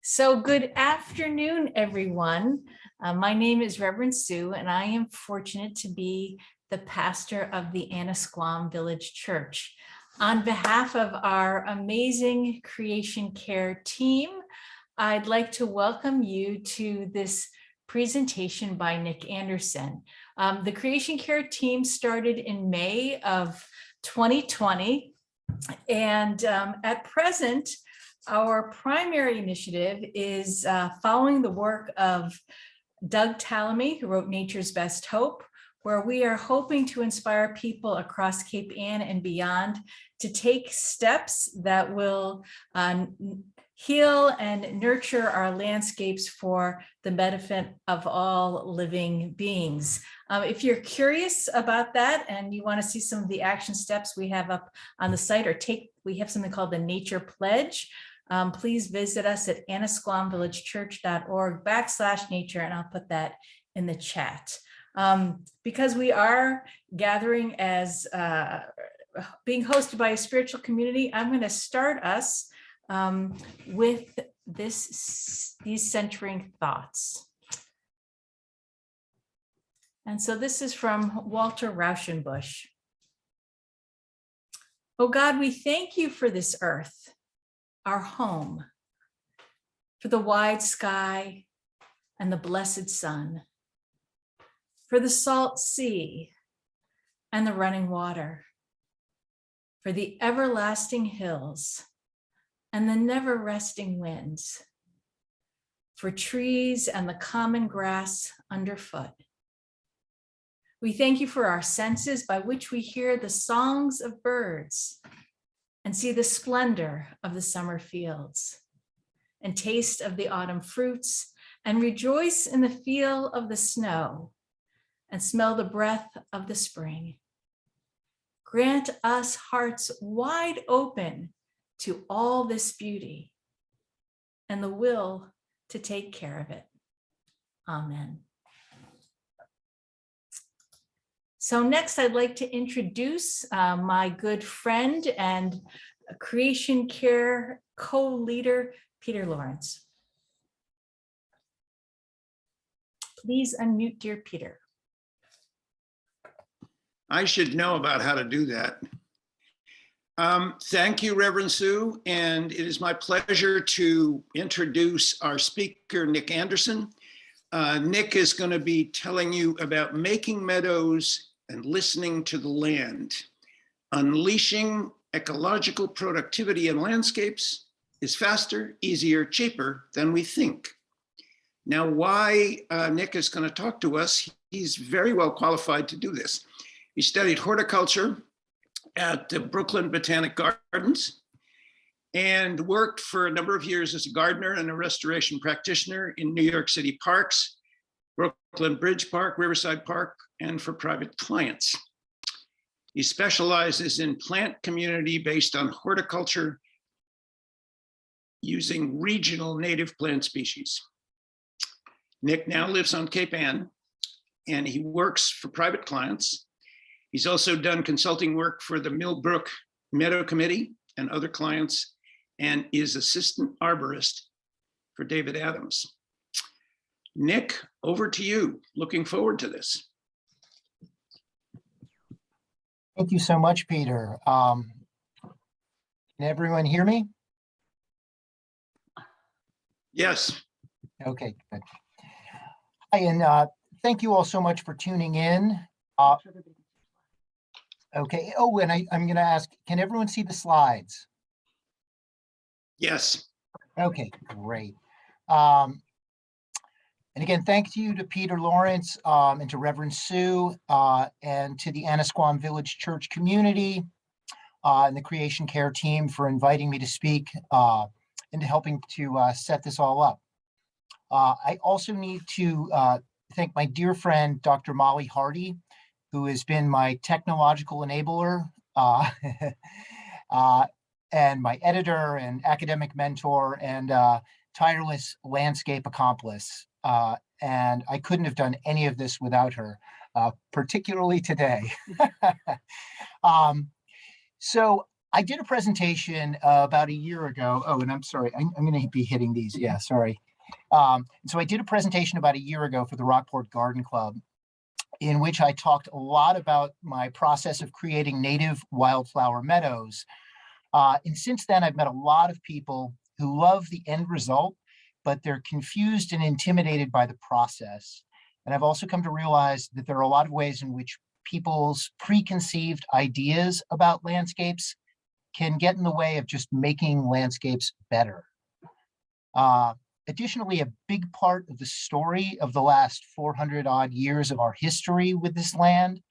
So good afternoon, everyone. My name is Reverend Sue, and I am fortunate to be the pastor of the Annisquam Village Church. On behalf of our amazing creation care team, I'd like to welcome you to this presentation by Nick Anderson. The creation care team started in May of 2020, and at present, our primary initiative is following the work of Doug Tallamy, who wrote Nature's Best Hope, where we are hoping to inspire people across Cape Ann and beyond to take steps that will heal and nurture our landscapes for the benefit of all living beings. If you're curious about that and you want to see some of the action steps we have up on the site, or we have something called the Nature Pledge. Please visit us at annisquamvillagechurch.org/nature, and I'll put that in the chat. Because we are gathering as being hosted by a spiritual community, I'm going to start us with these centering thoughts. And so this is from Walter Rauschenbusch. Oh God, we thank you for this earth, our home, for the wide sky and the blessed sun, for the salt sea and the running water, for the everlasting hills and the never resting winds, for trees and the common grass underfoot. We thank you for our senses by which we hear the songs of birds and see the splendor of the summer fields and taste of the autumn fruits and rejoice in the feel of the snow and smell the breath of the spring. Grant us hearts wide open to all this beauty and the will to take care of it. Amen. So next, I'd like to introduce my good friend and creation care co-leader, Peter Lawrence. Please unmute, dear Peter. I should know about how to do that. Thank you, Reverend Sue, and it is my pleasure to introduce our speaker, Nick Anderson. Nick is going to be telling you about making meadows and listening to the land. Unleashing ecological productivity in landscapes is faster, easier, cheaper than we think. Now, why Nick is going to talk to us, he's very well qualified to do this. He studied horticulture at the Brooklyn Botanic Gardens and worked for a number of years as a gardener and a restoration practitioner in New York City parks, Brooklyn Bridge Park, Riverside Park, and for private clients. He specializes in plant community based on horticulture using regional native plant species. Nick now lives on Cape Ann, and he works for private clients. He's also done consulting work for the Millbrook Meadow Committee and other clients, and is assistant arborist for David Adams. Nick, over to you. Looking forward to this. Thank you so much, Peter. Can everyone hear me? Yes. Okay, good. Hi, and thank you all so much for tuning in. Okay, oh, and I'm going to ask, can everyone see the slides? Yes. Okay, great. And again, thank you to Peter Lawrence and to Reverend Sue and to the Annisquam Village Church community and the creation care team for inviting me to speak and to helping to set this all up. I also need to thank my dear friend, Dr. Molly Hardy, who has been my technological enabler and my editor and academic mentor and tireless landscape accomplice. And I couldn't have done any of this without her, particularly today. So I did a presentation about a year ago. Oh, and I'm sorry, I'm going to be hitting these. Yeah, sorry. So I did a presentation about a year ago for the Rockport Garden Club, in which I talked a lot about my process of creating native wildflower meadows. And since then, I've met a lot of people who love the end result, but they're confused and intimidated by the process. And I've also come to realize that there are a lot of ways in which people's preconceived ideas about landscapes can get in the way of just making landscapes better. Additionally, a big part of the story of the last 400 odd years of our history with this land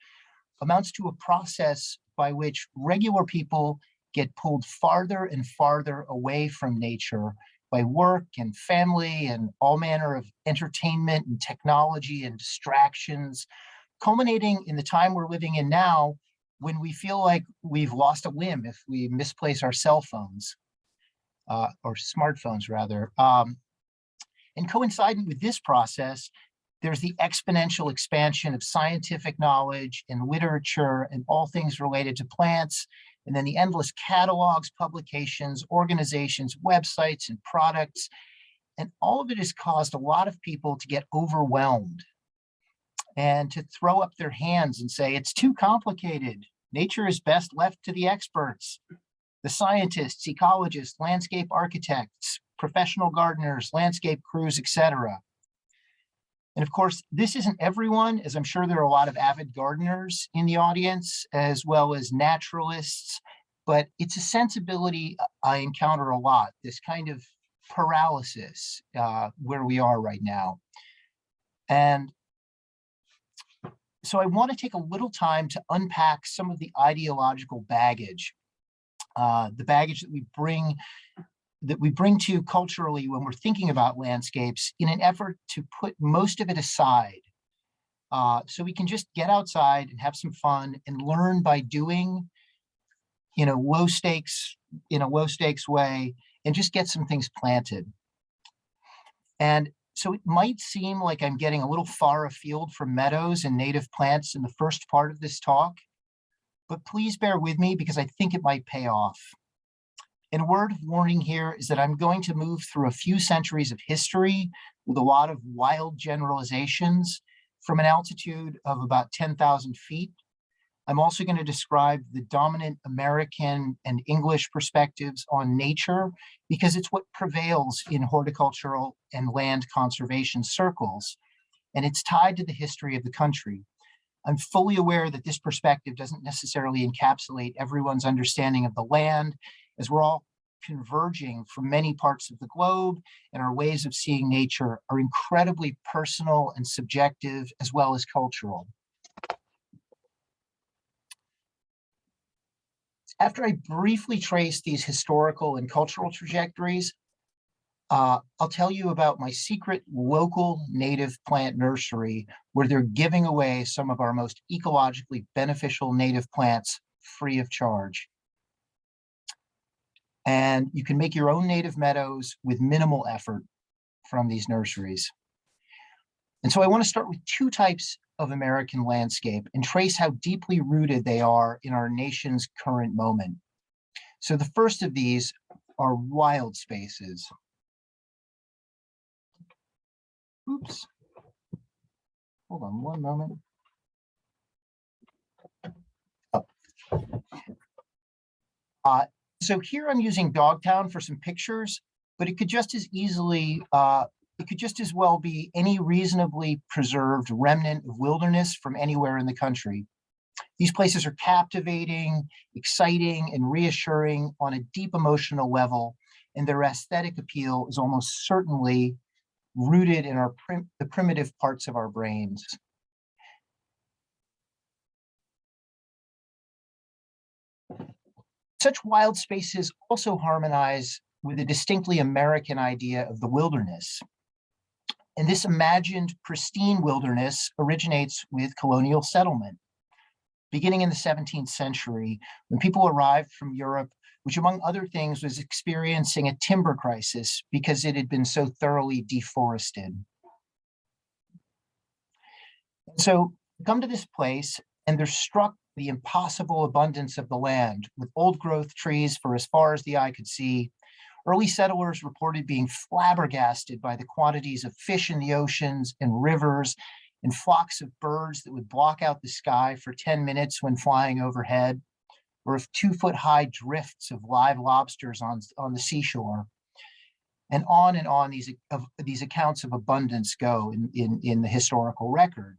amounts to a process by which regular people get pulled farther and farther away from nature by work and family and all manner of entertainment and technology and distractions, culminating in the time we're living in now, when we feel like we've lost a limb if we misplace our cell phones, or smartphones rather. And coinciding with this process, there's the exponential expansion of scientific knowledge and literature and all things related to plants, and then the endless catalogs, publications, organizations, websites, and products. And all of it has caused a lot of people to get overwhelmed and to throw up their hands and say, it's too complicated. Nature is best left to the experts, the scientists, ecologists, landscape architects, professional gardeners, landscape crews, etc. And of course, this isn't everyone, as I'm sure there are a lot of avid gardeners in the audience, as well as naturalists, but it's a sensibility I encounter a lot, this kind of paralysis where we are right now. And so I want to take a little time to unpack some of the ideological baggage, the baggage that we bring to culturally when we're thinking about landscapes, in an effort to put most of it aside, so we can just get outside and have some fun and learn by doing in a low stakes way, and just get some things planted. And so it might seem like I'm getting a little far afield from meadows and native plants in the first part of this talk, but please bear with me because I think it might pay off. And a word of warning here is that I'm going to move through a few centuries of history with a lot of wild generalizations from an altitude of about 10,000 feet. I'm also going to describe the dominant American and English perspectives on nature because it's what prevails in horticultural and land conservation circles, and it's tied to the history of the country. I'm fully aware that this perspective doesn't necessarily encapsulate everyone's understanding of the land, as we're all converging from many parts of the globe, and our ways of seeing nature are incredibly personal and subjective, as well as cultural. After I briefly trace these historical and cultural trajectories, I'll tell you about my secret local native plant nursery, where they're giving away some of our most ecologically beneficial native plants free of charge. And you can make your own native meadows with minimal effort from these nurseries. And so I want to start with two types of American landscape and trace how deeply rooted they are in our nation's current moment. So the first of these are wild spaces. Oops. Hold on one moment. Oh. So here I'm using Dogtown for some pictures, but it could just as easily, it could just as well be any reasonably preserved remnant of wilderness from anywhere in the country. These places are captivating, exciting, and reassuring on a deep emotional level, and their aesthetic appeal is almost certainly rooted in the primitive parts of our brains. Such wild spaces also harmonize with a distinctly American idea of the wilderness. And this imagined pristine wilderness originates with colonial settlement. Beginning in the 17th century, when people arrived from Europe, which among other things was experiencing a timber crisis because it had been so thoroughly deforested. So come to this place and they're struck the impossible abundance of the land, with old growth trees for as far as the eye could see. Early settlers reported being flabbergasted by the quantities of fish in the oceans and rivers and flocks of birds that would block out the sky for 10 minutes when flying overhead, or of 2-foot-high drifts of live lobsters on the seashore. And on these accounts of abundance go in the historical record.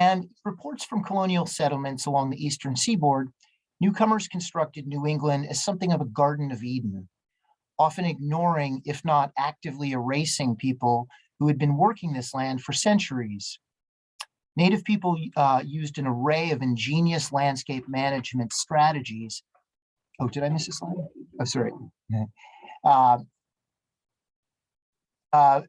And reports from colonial settlements along the eastern seaboard, newcomers constructed New England as something of a Garden of Eden, often ignoring, if not actively erasing, people who had been working this land for centuries. Native people used an array of ingenious landscape management strategies. Oh, did I miss a slide? Oh, sorry. So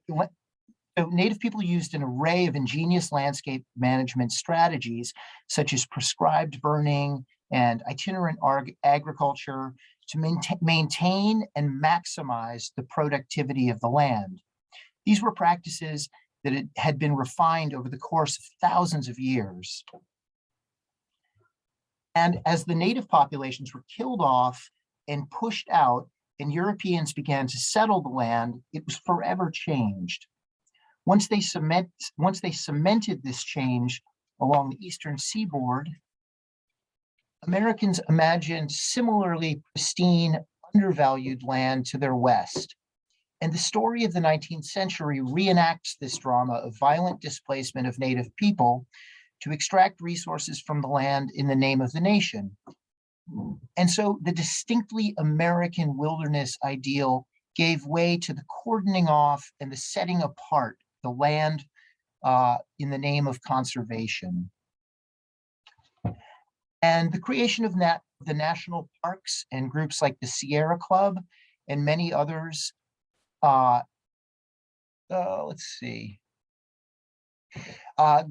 Native people used an array of ingenious landscape management strategies, such as prescribed burning and itinerant agriculture, to maintain and maximize the productivity of the land. These were practices that had been refined over the course of thousands of years. And as the native populations were killed off and pushed out, and Europeans began to settle the land, it was forever changed. Once they cemented this change along the eastern seaboard, Americans imagined similarly pristine, undervalued land to their west. And the story of the 19th century reenacts this drama of violent displacement of Native people to extract resources from the land in the name of the nation. And so the distinctly American wilderness ideal gave way to the cordoning off and the setting apart the land in the name of conservation. And the creation of the national parks and groups like the Sierra Club and many others, let's see. So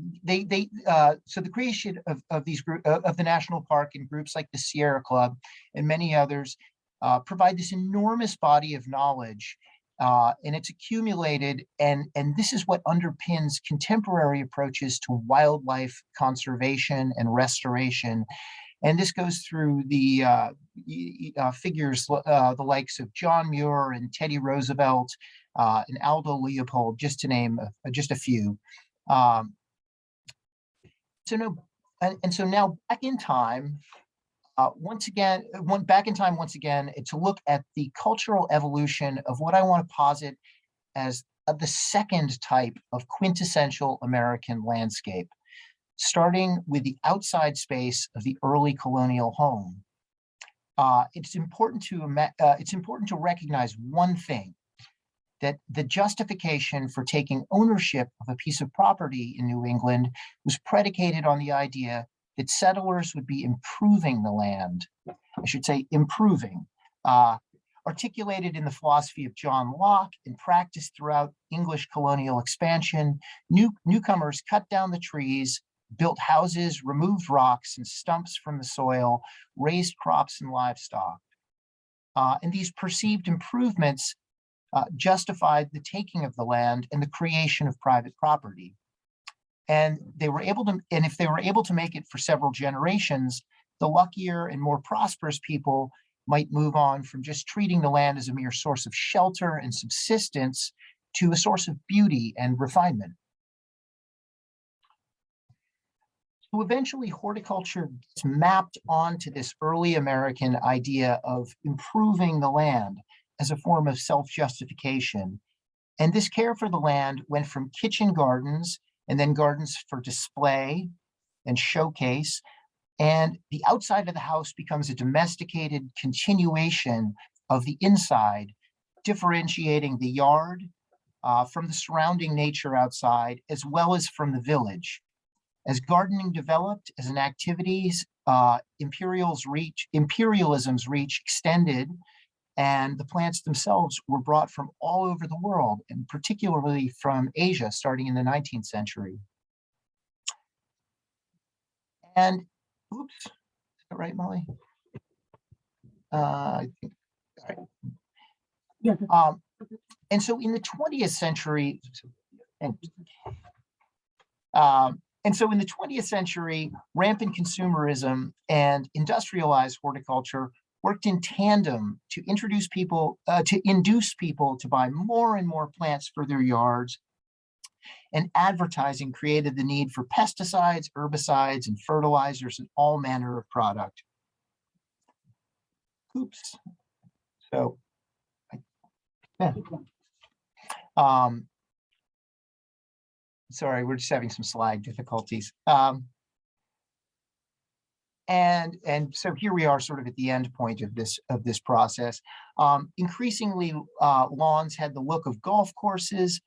the creation of these of the national park and groups like the Sierra Club and many others provide this enormous body of knowledge, and it's accumulated, and this is what underpins contemporary approaches to wildlife conservation and restoration. And this goes through the figures, the likes of John Muir and Teddy Roosevelt and Aldo Leopold, just to name just a few. So now back in time, once again, to look at the cultural evolution of what I want to posit as the second type of quintessential American landscape, starting with the outside space of the early colonial home. It's important to recognize one thing, that the justification for taking ownership of a piece of property in New England was predicated on the idea that settlers would be improving the land. I should say improving, articulated in the philosophy of John Locke and practiced throughout English colonial expansion. Newcomers cut down the trees, built houses, removed rocks and stumps from the soil, raised crops and livestock. And these perceived improvements justified the taking of the land and the creation of private property. And if they were able to make it for several generations, the luckier and more prosperous people might move on from just treating the land as a mere source of shelter and subsistence to a source of beauty and refinement. So eventually, horticulture gets mapped onto this early American idea of improving the land as a form of self-justification. And this care for the land went from kitchen gardens and then gardens for display and showcase. And the outside of the house becomes a domesticated continuation of the inside, differentiating the yard from the surrounding nature outside, as well as from the village. As gardening developed as an activity, imperialism's reach extended, and the plants themselves were brought from all over the world, and particularly from Asia, starting in the 19th century. And, oops, is that right, Molly? I think, all right. Yeah. And so in the 20th century, And so in the 20th century, rampant consumerism and industrialized horticulture worked in tandem to induce people to buy more and more plants for their yards. And advertising created the need for pesticides, herbicides, and fertilizers and all manner of product. Oops. So, yeah. Sorry, we're just having some slide difficulties. And so here we are sort of at the end point of this process. Increasingly, lawns had the look of golf courses.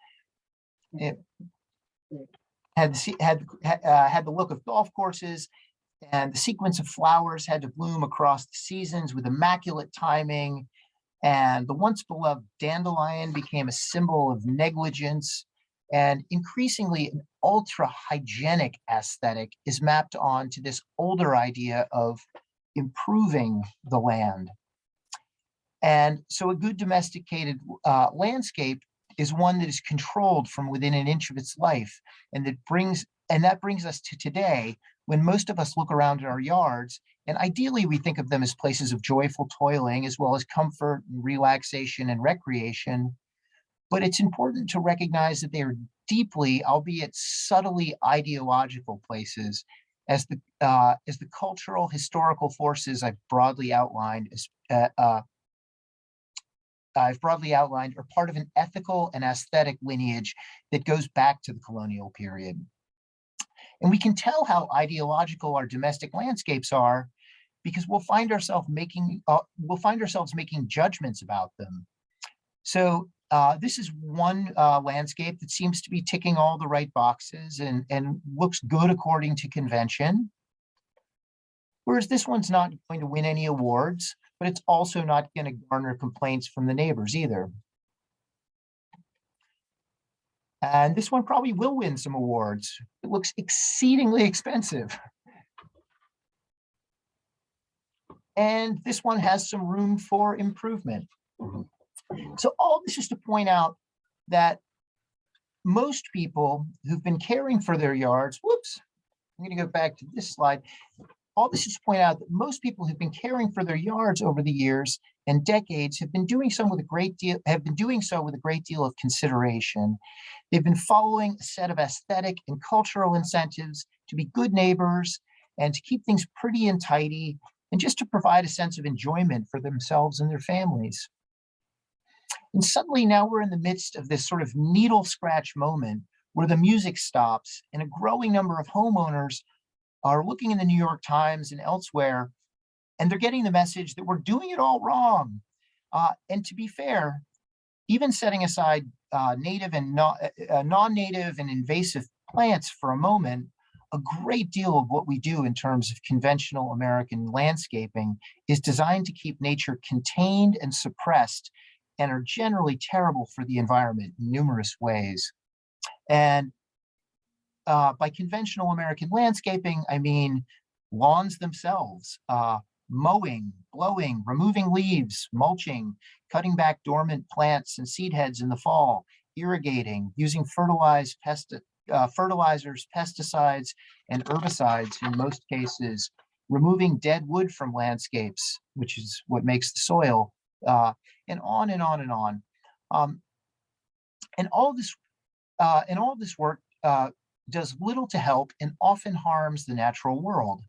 It had the look of golf courses, and the sequence of flowers had to bloom across the seasons with immaculate timing. And the once beloved dandelion became a symbol of negligence. And increasingly, an ultra hygienic aesthetic is mapped on to this older idea of improving the land. And so a good domesticated landscape is one that is controlled from within an inch of its life. And that brings us to today, when most of us look around in our yards, and ideally we think of them as places of joyful toiling, as well as comfort and relaxation and recreation. But it's important to recognize that they are deeply, albeit subtly, ideological places, as the cultural, historical forces I've broadly outlined are part of an ethical and aesthetic lineage that goes back to the colonial period. And we can tell how ideological our domestic landscapes are because we'll find ourselves making judgments about them. So this is one landscape that seems to be ticking all the right boxes and looks good according to convention. Whereas this one's not going to win any awards, but it's also not going to garner complaints from the neighbors either. And this one probably will win some awards. It looks exceedingly expensive. And this one has some room for improvement. So all this is to point out that most people who've been caring for their yards, whoops, I'm going to go back to this slide. All this is to point out that most people who've been caring for their yards over the years and decades have been doing so with a great deal of consideration. They've been following a set of aesthetic and cultural incentives to be good neighbors and to keep things pretty and tidy, and just to provide a sense of enjoyment for themselves and their families. And suddenly now we're in the midst of this sort of needle scratch moment where the music stops and a growing number of homeowners are looking in the New York Times and elsewhere, and they're getting the message that we're doing it all wrong. And to be fair, even setting aside native and non-native and invasive plants for a moment, a great deal of what we do in terms of conventional American landscaping is designed to keep nature contained and suppressed, and are generally terrible for the environment in numerous ways. And by conventional American landscaping, I mean lawns themselves, mowing, blowing, removing leaves, mulching, cutting back dormant plants and seed heads in the fall, irrigating, using fertilizers, pesticides, and herbicides in most cases, removing dead wood from landscapes, which is what makes the soil, and on and on and on. And all this work does little to help and often harms the natural world.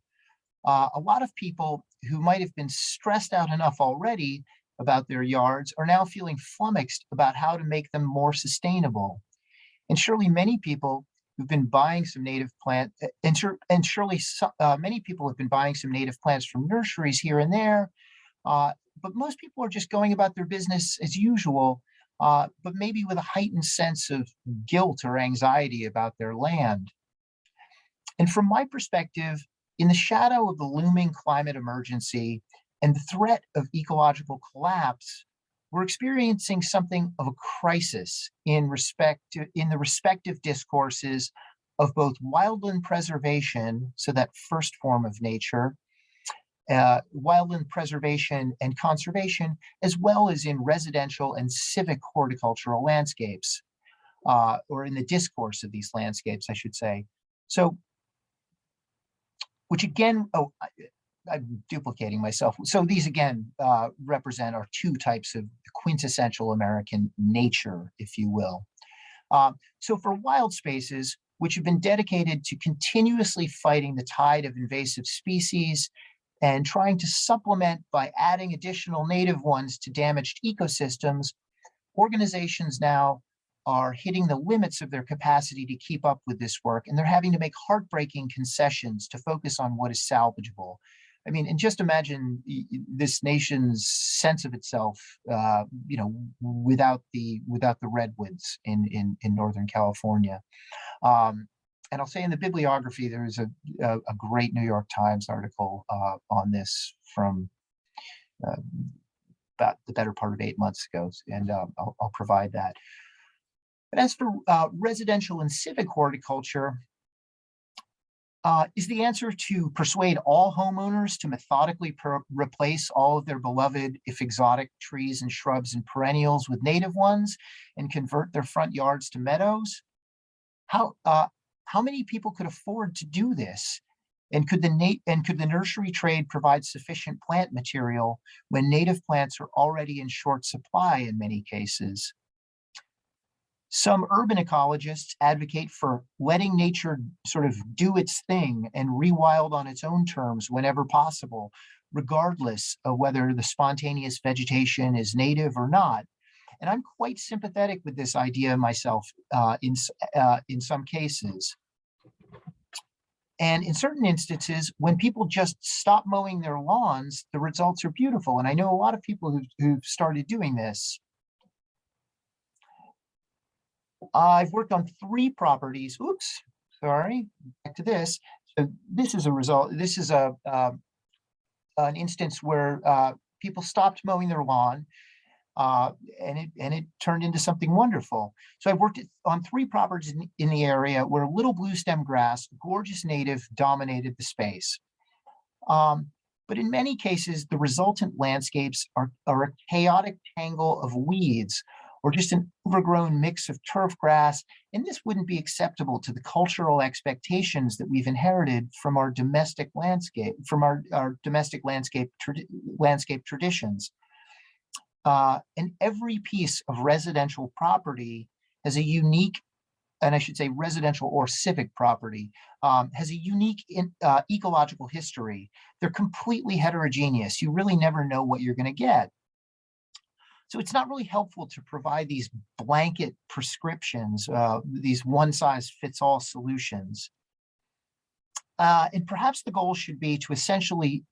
A lot of people who might have been stressed out enough already about their yards are now feeling flummoxed about how to make them more sustainable. And surely many people who've been buying some native plant, many people have been buying some native plants from nurseries here and there, but most people are just going about their business as usual, but maybe with a heightened sense of guilt or anxiety about their land. And from my perspective, in the shadow of the looming climate emergency and the threat of ecological collapse, we're experiencing something of a crisis in the respective discourses of both wildland preservation, so that first form of nature, wildland preservation and conservation, as well as in residential and civic horticultural landscapes, or in the discourse of these landscapes, I should say. So which again, I'm duplicating myself. So these again represent our two types of quintessential American nature, if you will. So for wild spaces, which have been dedicated to continuously fighting the tide of invasive species and trying to supplement by adding additional native ones to damaged ecosystems, organizations now are hitting the limits of their capacity to keep up with this work, and they're having to make heartbreaking concessions to focus on what is salvageable. I mean, and just imagine this nation's sense of itself, without the redwoods in Northern California. And I'll say in the bibliography, there is a great New York Times article on this from about the better part of 8 months ago, and I'll provide that. But as for residential and civic horticulture, is the answer to persuade all homeowners to methodically replace all of their beloved, if exotic, trees and shrubs and perennials with native ones and convert their front yards to meadows? How many people could afford to do this? And could the nursery trade provide sufficient plant material when native plants are already in short supply in many cases? Some urban ecologists advocate for letting nature sort of do its thing and rewild on its own terms whenever possible, regardless of whether the spontaneous vegetation is native or not. And I'm quite sympathetic with this idea myself in some cases. And in certain instances, when people just stop mowing their lawns, the results are beautiful. And I know a lot of people who've started doing this. I've worked on 3 properties. Oops, sorry, back to this. So this is a result. This is an instance where people stopped mowing their lawn, and it turned into something wonderful. So I've worked on 3 properties in the area where little blue stem grass, gorgeous native, dominated the space. But in many cases, the resultant landscapes are a chaotic tangle of weeds, or just an overgrown mix of turf grass, and this wouldn't be acceptable to the cultural expectations that we've inherited from our domestic landscape, landscape traditions. And every piece of residential property has a unique, and I should say residential or civic property, has a unique ecological history. They're completely heterogeneous. You really never know what you're going to get. So it's not really helpful to provide these blanket prescriptions, these one-size-fits-all solutions. And perhaps the goal should be to essentially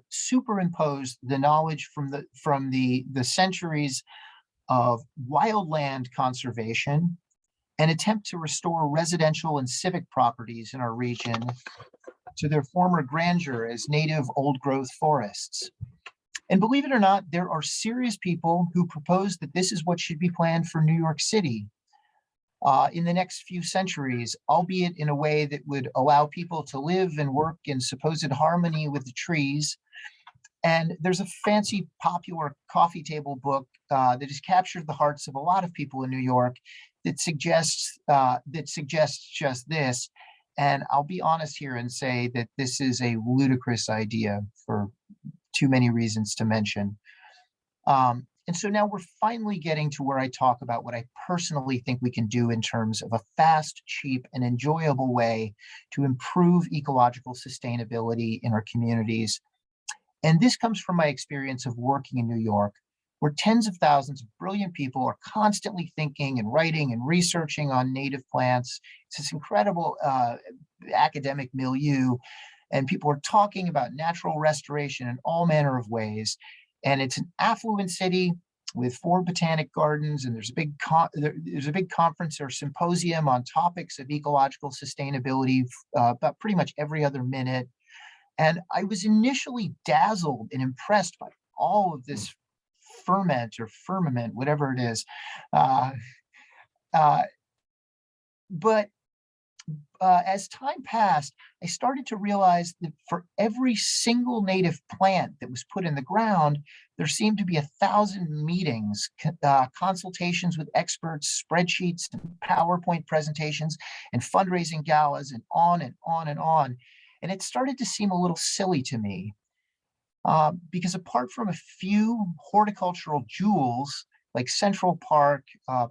superimpose the knowledge from the centuries of wildland conservation and attempt to restore residential and civic properties in our region to their former grandeur as native old-growth forests. And believe it or not, there are serious people who propose that this is what should be planned for New York City in the next few centuries, albeit in a way that would allow people to live and work in supposed harmony with the trees. And there's a fancy popular coffee table book that has captured the hearts of a lot of people in New York that suggests just this. And I'll be honest here and say that this is a ludicrous idea for too many reasons to mention. And so now we're finally getting to where I talk about what I personally think we can do in terms of a fast, cheap, and enjoyable way to improve ecological sustainability in our communities. And this comes from my experience of working in New York, where tens of thousands of brilliant people are constantly thinking and writing and researching on native plants. It's this incredible academic milieu. And people are talking about natural restoration in all manner of ways. And it's an affluent city with 4 botanic gardens, and there's a big conference or symposium on topics of ecological sustainability about pretty much every other minute. And I was initially dazzled and impressed by all of this ferment or firmament, whatever it is. But as time passed, I started to realize that for every single native plant that was put in the ground, there seemed to be 1,000 meetings, consultations with experts, spreadsheets, and PowerPoint presentations, and fundraising galas, and on and on and on. And it started to seem a little silly to me because apart from a few horticultural jewels like Central Park,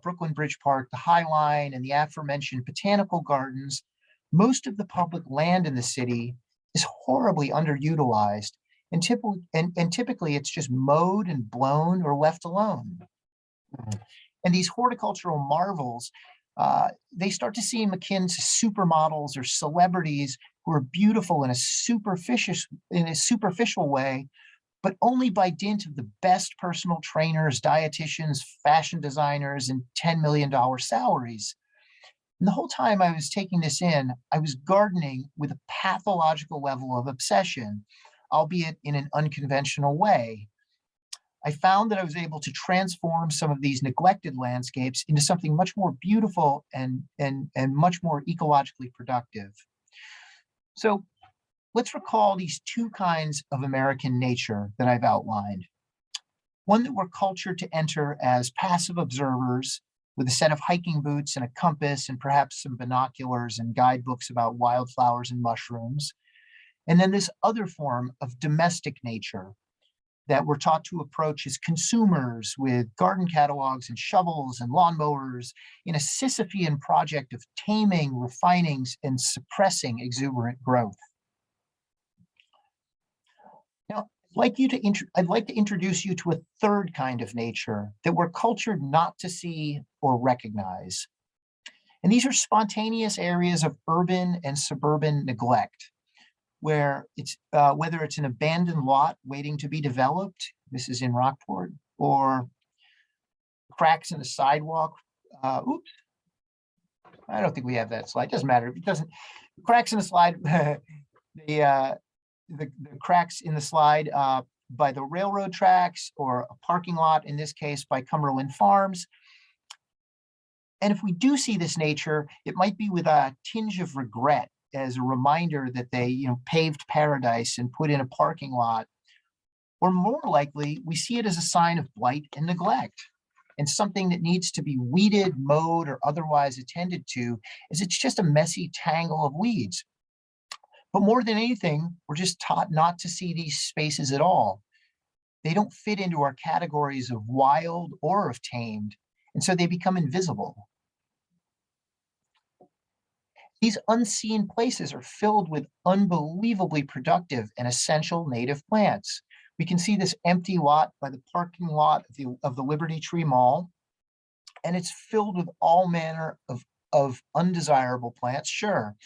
Brooklyn Bridge Park, the High Line, and the aforementioned botanical gardens, most of the public land in the city is horribly underutilized. And typically it's just mowed and blown or left alone. And these horticultural marvels, they start to seem akin to supermodels or celebrities who are beautiful in a superficial way, but only by dint of the best personal trainers, dietitians, fashion designers, and $10 million salaries. And the whole time I was taking this in, I was gardening with a pathological level of obsession, albeit in an unconventional way. I found that I was able to transform some of these neglected landscapes into something much more beautiful and much more ecologically productive. So let's recall these two kinds of American nature that I've outlined. One that we're cultured to enter as passive observers with a set of hiking boots and a compass and perhaps some binoculars and guidebooks about wildflowers and mushrooms. And then this other form of domestic nature that we're taught to approach as consumers with garden catalogs and shovels and lawnmowers in a Sisyphean project of taming, refining, and suppressing exuberant growth. Now, I'd like to introduce you to a third kind of nature that we're cultured not to see or recognize. And these are spontaneous areas of urban and suburban neglect, where it's whether it's an abandoned lot waiting to be developed, this is in Rockport, or cracks in the sidewalk. Oops, I don't think we have that slide. Doesn't matter. It doesn't. Cracks in the slide. The cracks in the slide by the railroad tracks, or a parking lot, in this case by Cumberland Farms. And if we do see this nature, it might be with a tinge of regret, as a reminder that they paved paradise and put in a parking lot. Or more likely, we see it as a sign of blight and neglect, and something that needs to be weeded, mowed, or otherwise attended to, as it's just a messy tangle of weeds. But more than anything, we're just taught not to see these spaces at all. They don't fit into our categories of wild or of tamed, and so they become invisible. These unseen places are filled with unbelievably productive and essential native plants. We can see this empty lot by the parking lot of the Liberty Tree Mall, and it's filled with all manner of undesirable plants, sure.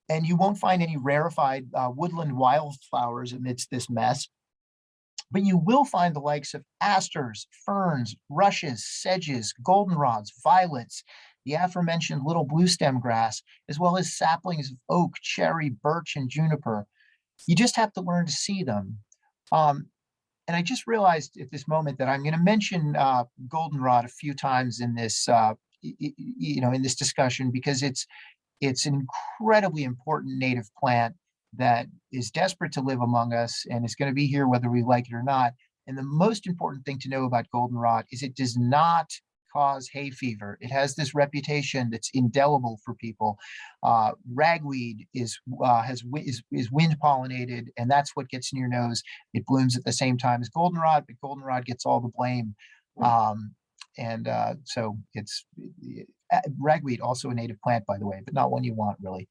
And you won't find any rarefied woodland wildflowers amidst this mess, but you will find the likes of asters, ferns, rushes, sedges, goldenrods, violets, the aforementioned little blue stem grass, as well as saplings of oak, cherry, birch, and juniper. You just have to learn to see them. And I just realized at this moment that I'm going to mention goldenrod a few times in this, in this discussion, because it's an incredibly important native plant that is desperate to live among us and is going to be here whether we like it or not. And the most important thing to know about goldenrod is it does not cause hay fever. It has this reputation that's indelible for people. Ragweed is wind pollinated, and that's what gets in your nose. It blooms at the same time as goldenrod, but goldenrod gets all the blame. So it's ragweed, also a native plant, by the way, but not one you want really.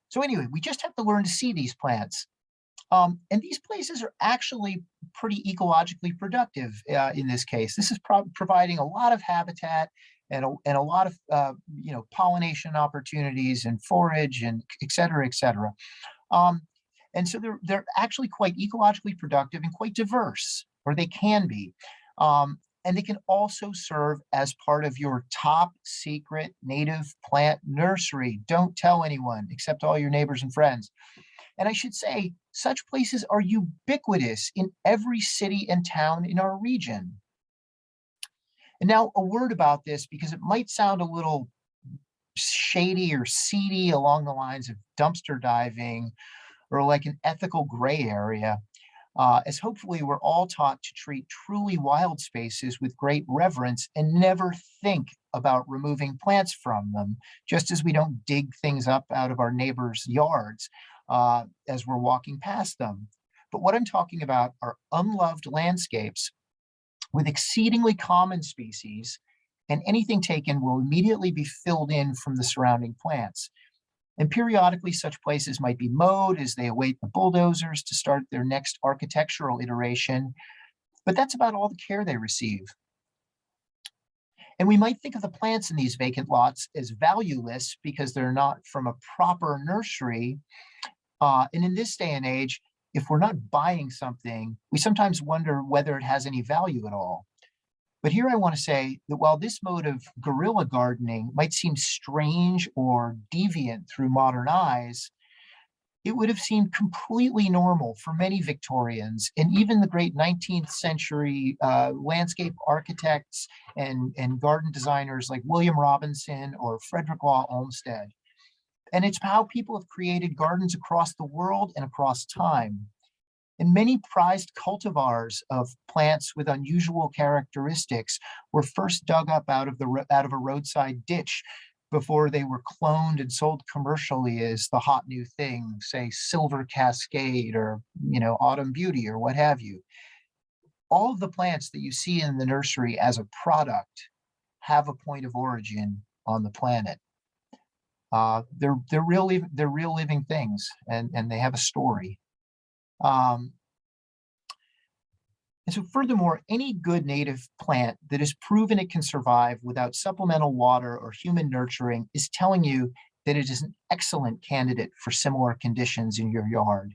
So anyway, we just have to learn to see these plants. And these places are actually pretty ecologically productive in this case. This is providing a lot of habitat and a lot of pollination opportunities and forage and et cetera, et cetera. And so they're actually quite ecologically productive and quite diverse, or they can be. And they can also serve as part of your top secret native plant nursery. Don't tell anyone except all your neighbors and friends. And I should say, such places are ubiquitous in every city and town in our region. And now a word about this, because it might sound a little shady or seedy along the lines of dumpster diving or like an ethical gray area. As hopefully we're all taught to treat truly wild spaces with great reverence and never think about removing plants from them, just as we don't dig things up out of our neighbors' yards as we're walking past them. But what I'm talking about are unloved landscapes with exceedingly common species, and anything taken will immediately be filled in from the surrounding plants. And periodically, such places might be mowed as they await the bulldozers to start their next architectural iteration, but that's about all the care they receive. And we might think of the plants in these vacant lots as valueless because they're not from a proper nursery. And in this day and age, if we're not buying something, we sometimes wonder whether it has any value at all. But here I want to say that while this mode of guerrilla gardening might seem strange or deviant through modern eyes, it would have seemed completely normal for many Victorians and even the great 19th century landscape architects and garden designers like William Robinson or Frederick Law Olmsted. And it's how people have created gardens across the world and across time. And many prized cultivars of plants with unusual characteristics were first dug up out of a roadside ditch before they were cloned and sold commercially as the hot new thing, say Silver Cascade or Autumn Beauty or what have you. All of the plants that you see in the nursery as a product have a point of origin on the planet. They're real living things, and they have a story. And so furthermore, any good native plant that is proven it can survive without supplemental water or human nurturing is telling you that it is an excellent candidate for similar conditions in your yard.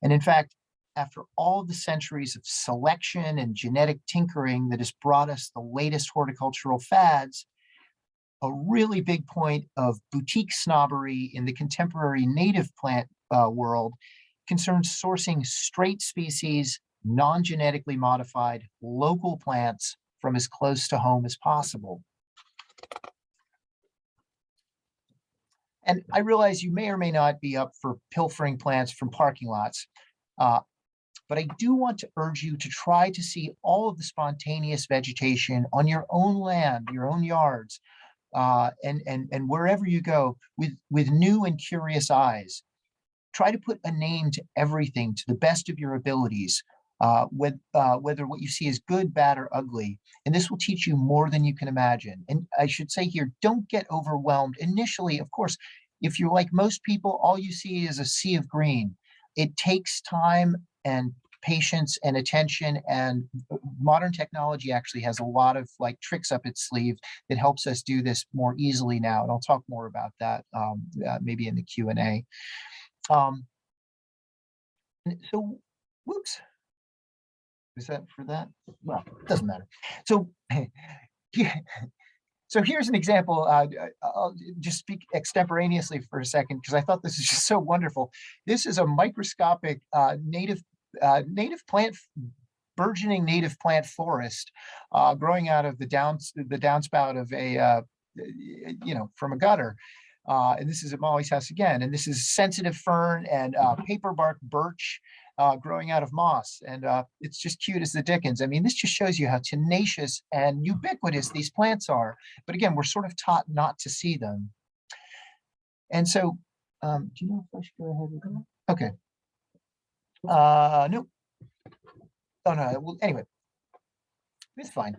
And in fact, after all of the centuries of selection and genetic tinkering that has brought us the latest horticultural fads, a really big point of boutique snobbery in the contemporary native plant world concerns sourcing straight species, non-genetically modified local plants from as close to home as possible. And I realize you may or may not be up for pilfering plants from parking lots, but I do want to urge you to try to see all of the spontaneous vegetation on your own land, your own yards, and wherever you go with new and curious eyes. Try to put a name to everything to the best of your abilities, whether what you see is good, bad, or ugly. And this will teach you more than you can imagine. And I should say here, don't get overwhelmed. Initially, of course, if you're like most people, all you see is a sea of green. It takes time and patience and attention, and modern technology actually has a lot of tricks up its sleeve that helps us do this more easily now. And I'll talk more about that maybe in the Q&A. So, whoops. Is that for that? Well, it doesn't matter. So, so here's an example. I'll just speak extemporaneously for a second because I thought this is just so wonderful. This is a microscopic burgeoning native plant forest growing out of the downspout of a from a gutter. And this is at Molly's house again. And this is sensitive fern and paperbark birch growing out of moss. And it's just cute as the dickens. I mean, this just shows you how tenacious and ubiquitous these plants are. But again, we're sort of taught not to see them. And so, do you know if I should go ahead with that? Okay. Nope. Oh, no. Well, anyway, it's fine.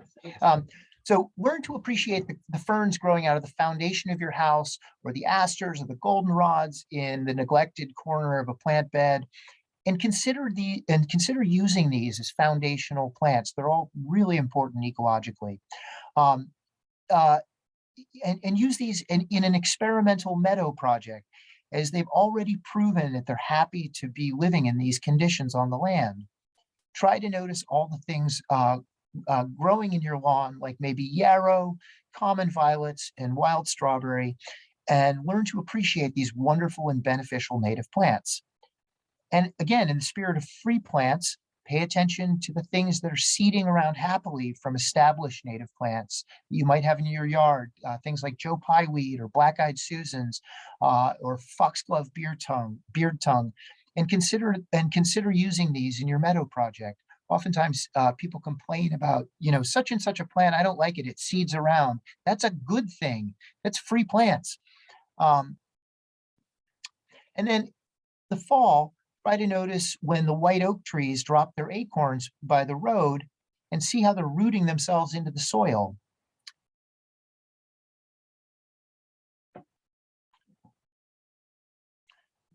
So learn to appreciate the ferns growing out of the foundation of your house, or the asters or the goldenrods in the neglected corner of a plant bed, and consider using these as foundational plants. They're all really important ecologically. And use these in an experimental meadow project, as they've already proven that they're happy to be living in these conditions on the land. Try to notice all the things growing in your lawn, like maybe yarrow, common violets, and wild strawberry, and learn to appreciate these wonderful and beneficial native plants. And again, in the spirit of free plants, pay attention to the things that are seeding around happily from established native plants that you might have in your yard, things like Joe Pye weed or black-eyed Susans or foxglove beard tongue, and consider using these in your meadow project. Oftentimes people complain about, such and such a plant, I don't like it, it seeds around. That's a good thing. That's free plants. And then the fall, try to notice when the white oak trees drop their acorns by the road and see how they're rooting themselves into the soil.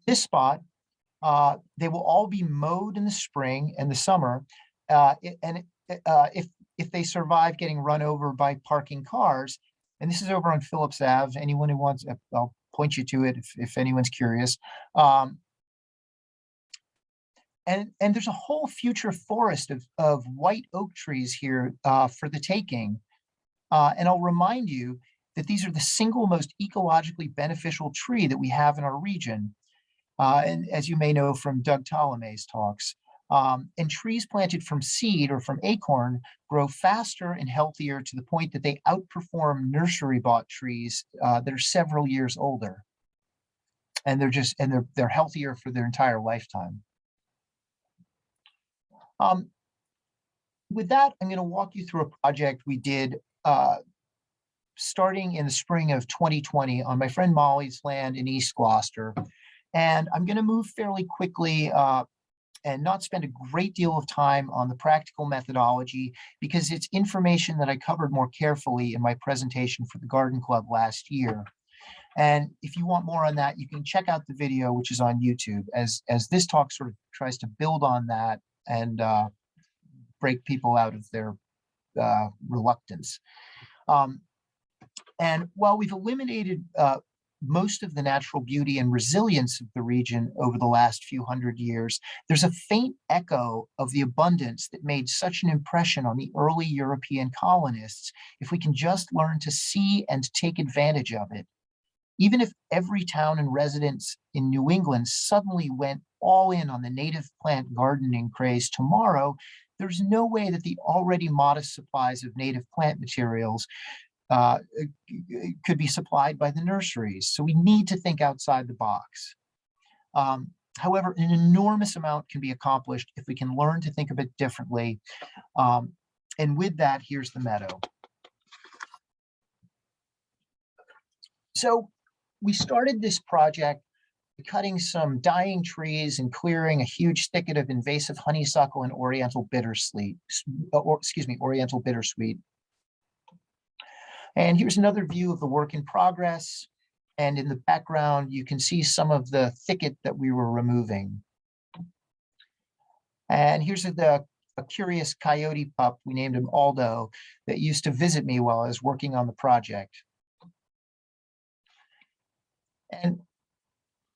This spot, they will all be mowed in the spring and the summer. If they survive getting run over by parking cars, and this is over on Phillips Ave, anyone who wants, I'll point you to it if anyone's curious. And there's a whole future forest of white oak trees here for the taking. And I'll remind you that these are the single most ecologically beneficial tree that we have in our region. And as you may know from Doug Ptolemy's talks, and trees planted from seed or from acorn grow faster and healthier to the point that they outperform nursery bought trees that are several years older. And they're healthier for their entire lifetime. With that, I'm going to walk you through a project we did starting in the spring of 2020 on my friend Molly's land in East Gloucester. And I'm going to move fairly quickly and not spend a great deal of time on the practical methodology because it's information that I covered more carefully in my presentation for the Garden Club last year. And if you want more on that, you can check out the video, which is on YouTube, as this talk sort of tries to build on that and break people out of their reluctance. And while we've eliminated most of the natural beauty and resilience of the region over the last few hundred years, there's a faint echo of the abundance that made such an impression on the early European colonists if we can just learn to see and take advantage of it. Even if every town and residence in New England suddenly went all in on the native plant gardening craze tomorrow, there's no way that the already modest supplies of native plant materials could be supplied by the nurseries. So we need to think outside the box. However, an enormous amount can be accomplished if we can learn to think a bit differently. And with that, here's the meadow. So we started this project cutting some dying trees and clearing a huge thicket of invasive honeysuckle and oriental bittersweet. And here's another view of the work in progress. And in the background, you can see some of the thicket that we were removing. And here's a curious coyote pup, we named him Aldo, that used to visit me while I was working on the project. And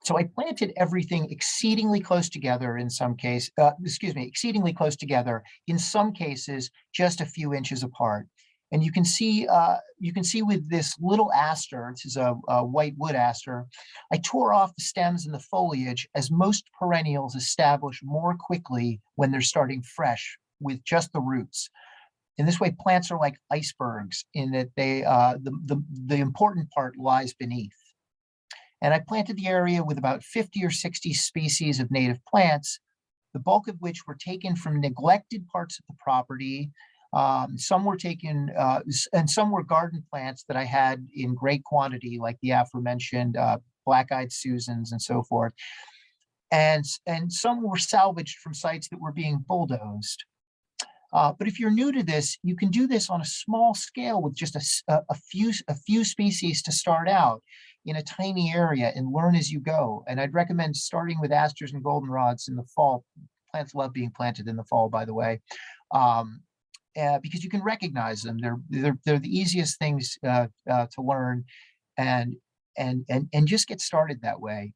so I planted everything exceedingly close together in some case, exceedingly close together, in some cases, just a few inches apart. And you can see with this little aster, this is a white wood aster, I tore off the stems and the foliage, as most perennials establish more quickly when they're starting fresh with just the roots. In this way, plants are like icebergs in that they the important part lies beneath. And I planted the area with about 50 or 60 species of native plants, the bulk of which were taken from neglected parts of the property. Some were taken, and some were garden plants that I had in great quantity, like the aforementioned black-eyed Susans and so forth. And some were salvaged from sites that were being bulldozed. But if you're new to this, you can do this on a small scale with just a few species to start out in a tiny area and learn as you go. And I'd recommend starting with asters and goldenrods in the fall. Plants love being planted in the fall, by the way. Because you can recognize them. They're the easiest things to learn, and just get started that way.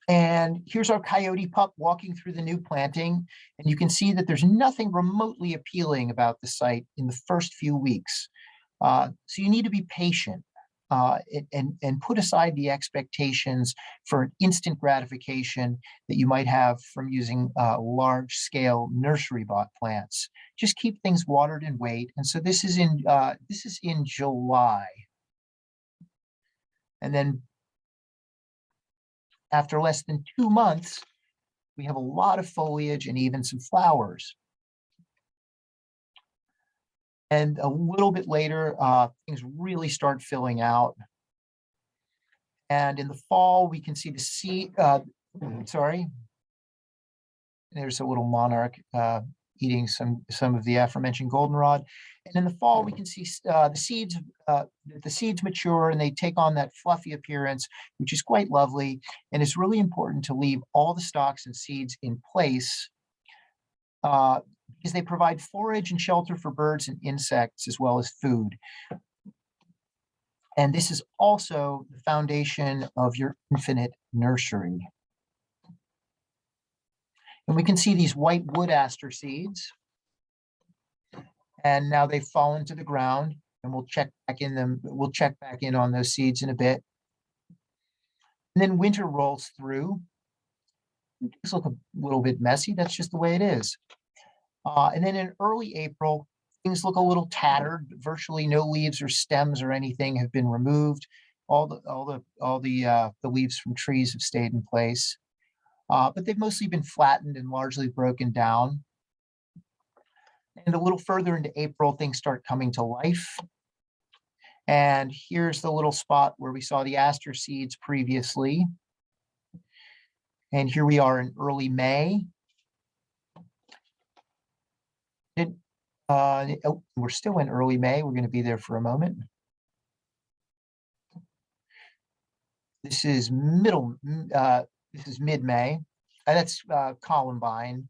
And here's our coyote pup walking through the new planting, and you can see that there's nothing remotely appealing about the site in the first few weeks. So you need to be patient. And put aside the expectations for an instant gratification that you might have from using large-scale nursery-bought plants. Just keep things watered and wait. And so this is in July, and then after less than 2 months, we have a lot of foliage and even some flowers. And a little bit later, things really start filling out. And in the fall, we can see the seed, sorry. There's a little monarch eating some of the aforementioned goldenrod. And in the fall, we can see the seeds mature and they take on that fluffy appearance, which is quite lovely. And it's really important to leave all the stalks and seeds in place because they provide forage and shelter for birds and insects as well as food. And this is also the foundation of your infinite nursery. And we can see these white wood aster seeds. And now they've fallen to the ground, and we'll check back in on those seeds in a bit. And then winter rolls through. These look a little bit messy. That's just the way it is. And then in early April, things look a little tattered. Virtually no leaves or stems or anything have been removed. All the leaves from trees have stayed in place, but they've mostly been flattened and largely broken down. And a little further into April, things start coming to life. And here's the little spot where we saw the aster seeds previously. And here we are in early May. We're still in early May. We're going to be there for a moment. This is mid-May. That's columbine,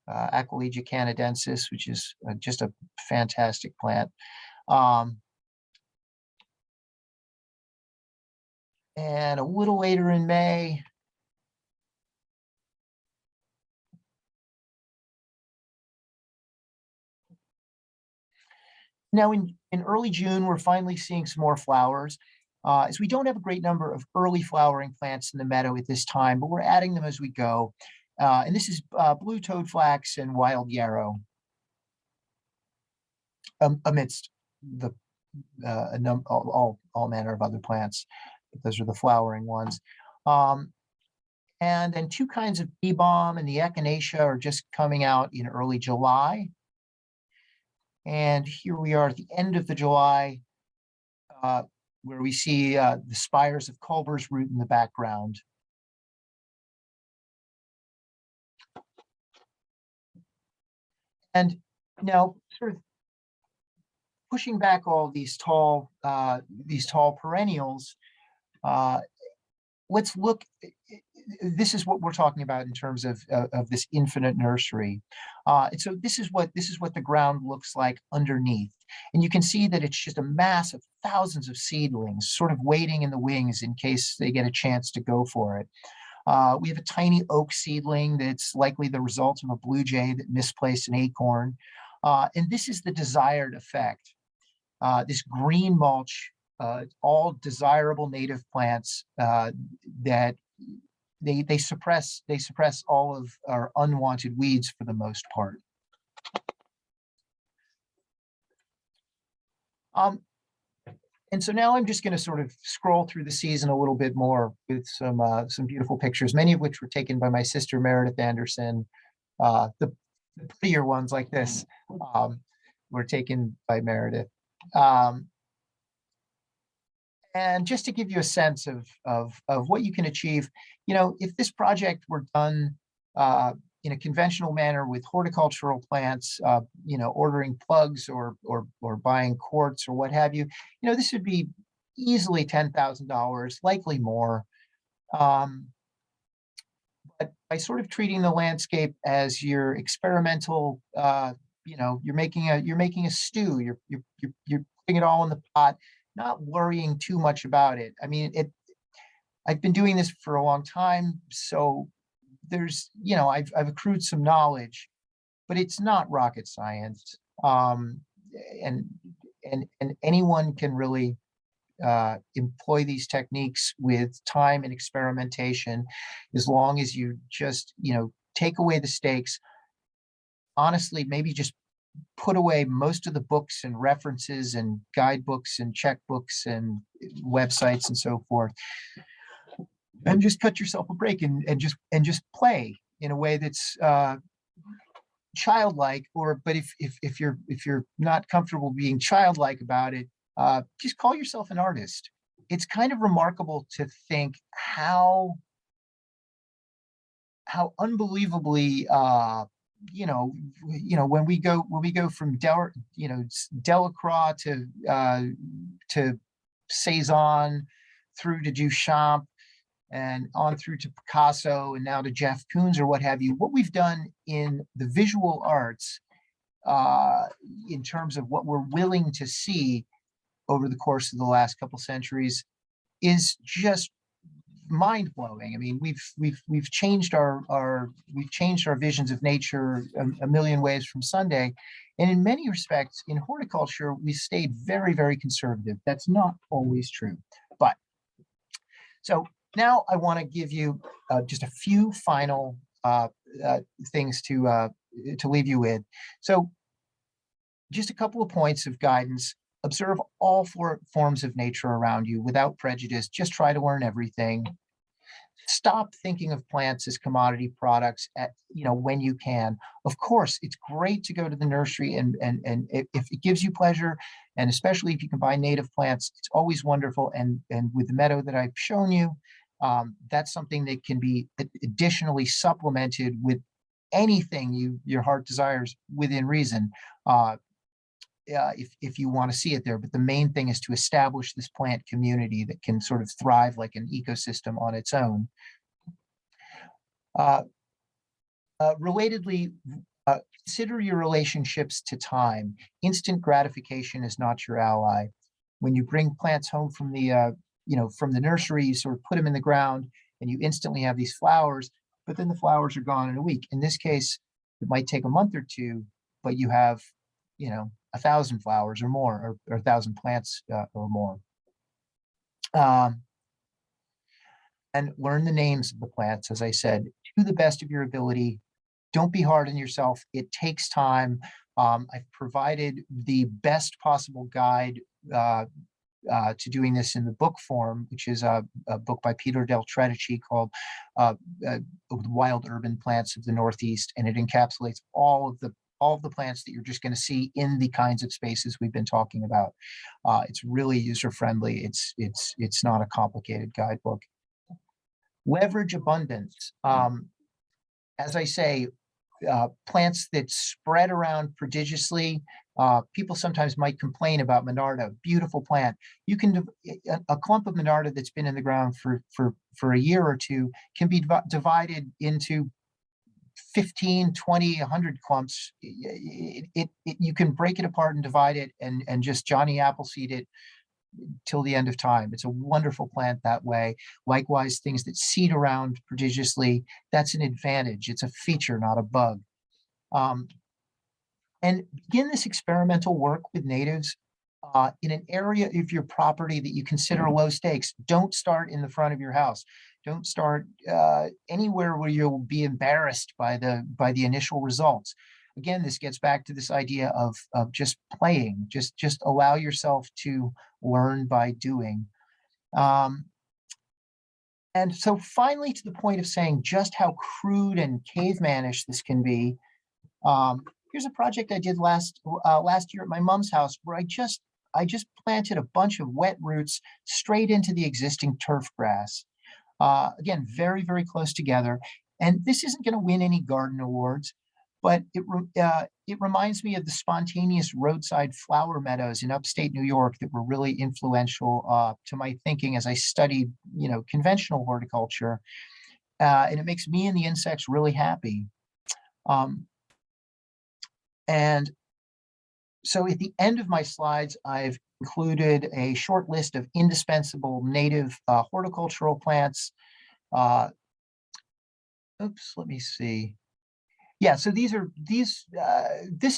Ecological canadensis, which is just a fantastic plant. And a little later in May, now in early June, we're finally seeing some more flowers. As we don't have a great number of early flowering plants in the meadow at this time, but we're adding them as we go. And this is blue toadflax and wild yarrow, amidst the all manner of other plants. Those are the flowering ones. And then two kinds of bee balm and the echinacea are just coming out in early July. And here we are at the end of the July, where we see the spires of Culber's root in the background. And now, sort of pushing back all these tall perennials, let's look. This is what we're talking about in terms of this infinite nursery. And so this is what the ground looks like underneath. And you can see that it's just a mass of thousands of seedlings sort of waiting in the wings in case they get a chance to go for it. We have a tiny oak seedling that's likely the result of a blue jay that misplaced an acorn. And this is the desired effect. This green mulch, all desirable native plants that they suppress all of our unwanted weeds for the most part. And so now I'm just going to sort of scroll through the season a little bit more with some beautiful pictures, many of which were taken by my sister Meredith Anderson. The prettier ones like this were taken by Meredith. And just to give you a sense of what you can achieve, you know, if this project were done in a conventional manner with horticultural plants, you know, ordering plugs or buying quartz or what have you, you know, this would be easily $10,000, likely more. But by sort of treating the landscape as your experimental, you know, you're making a stew. You're putting it all in the pot, not worrying too much about it. I mean, I've been doing this for a long time, so there's, you know, I've accrued some knowledge, but it's not rocket science. And anyone can really employ these techniques with time and experimentation, as long as you just, you know, take away the stakes. Honestly, maybe just put away most of the books and references and guidebooks and checkbooks and websites and so forth, and just cut yourself a break and just play. in a way that's childlike, but if you're not comfortable being childlike about it, just call yourself an artist. It's kind of remarkable to think how unbelievably when we go from Delacroix to Cezanne through to Duchamp and on through to Picasso and now to Jeff Koons or what have you, what we've done in the visual arts in terms of what we're willing to see over the course of the last couple centuries is just mind-blowing. I mean, we've changed our visions of nature a million ways from Sunday, and in many respects, in horticulture, we stayed very, very conservative. That's not always true, but so now I want to give you just a few final things to leave you with. So, just a couple of points of guidance. Observe all four forms of nature around you without prejudice. Just try to learn everything. Stop thinking of plants as commodity products when you can. Of course, it's great to go to the nursery and if it gives you pleasure, and especially if you can buy native plants, it's always wonderful. And with the meadow that I've shown you, that's something that can be additionally supplemented with anything your heart desires within reason. If you want to see it there. But the main thing is to establish this plant community that can sort of thrive like an ecosystem on its own. Relatedly, consider your relationships to time. Instant gratification is not your ally. When you bring plants home from the nursery, you sort of put them in the ground and you instantly have these flowers, but then the flowers are gone in a week. In this case, it might take a month or two, but you have 1,000 flowers or more, or 1,000 plants or more. And learn the names of the plants, as I said, to the best of your ability. Don't be hard on yourself. It takes time. I've provided the best possible guide to doing this in the book form, which is a book by Peter Del Tredici called Wild Urban Plants of the Northeast, and it encapsulates all of the plants that you're just going to see in the kinds of spaces we've been talking about. It's really user-friendly. It's not a complicated guidebook. Leverage abundance. As I say, plants that spread around prodigiously. People sometimes might complain about Monarda, beautiful plant. You can, a clump of Monarda that's been in the ground for a year or two can be divided into 15, 20, 100 clumps. You can break it apart and divide it and just Johnny Appleseed it till the end of time. It's a wonderful plant that way. Likewise, things that seed around prodigiously, that's an advantage. It's a feature, not a bug. And begin this experimental work with natives in an area of your property that you consider low stakes. Don't start in the front of your house. Don't start anywhere where you'll be embarrassed by the initial results. Again, this gets back to this idea of just playing. Just allow yourself to learn by doing. And so finally, to the point of saying just how crude and cavemanish this can be, here's a project I did last year at my mom's house where I just planted a bunch of wet roots straight into the existing turf grass. Again, very, very close together. And this isn't going to win any garden awards, but it reminds me of the spontaneous roadside flower meadows in upstate New York that were really influential to my thinking as I studied, conventional horticulture. And it makes me and the insects really happy. And so at the end of my slides, I've included a short list of indispensable native horticultural plants. Let me see. Yeah, so this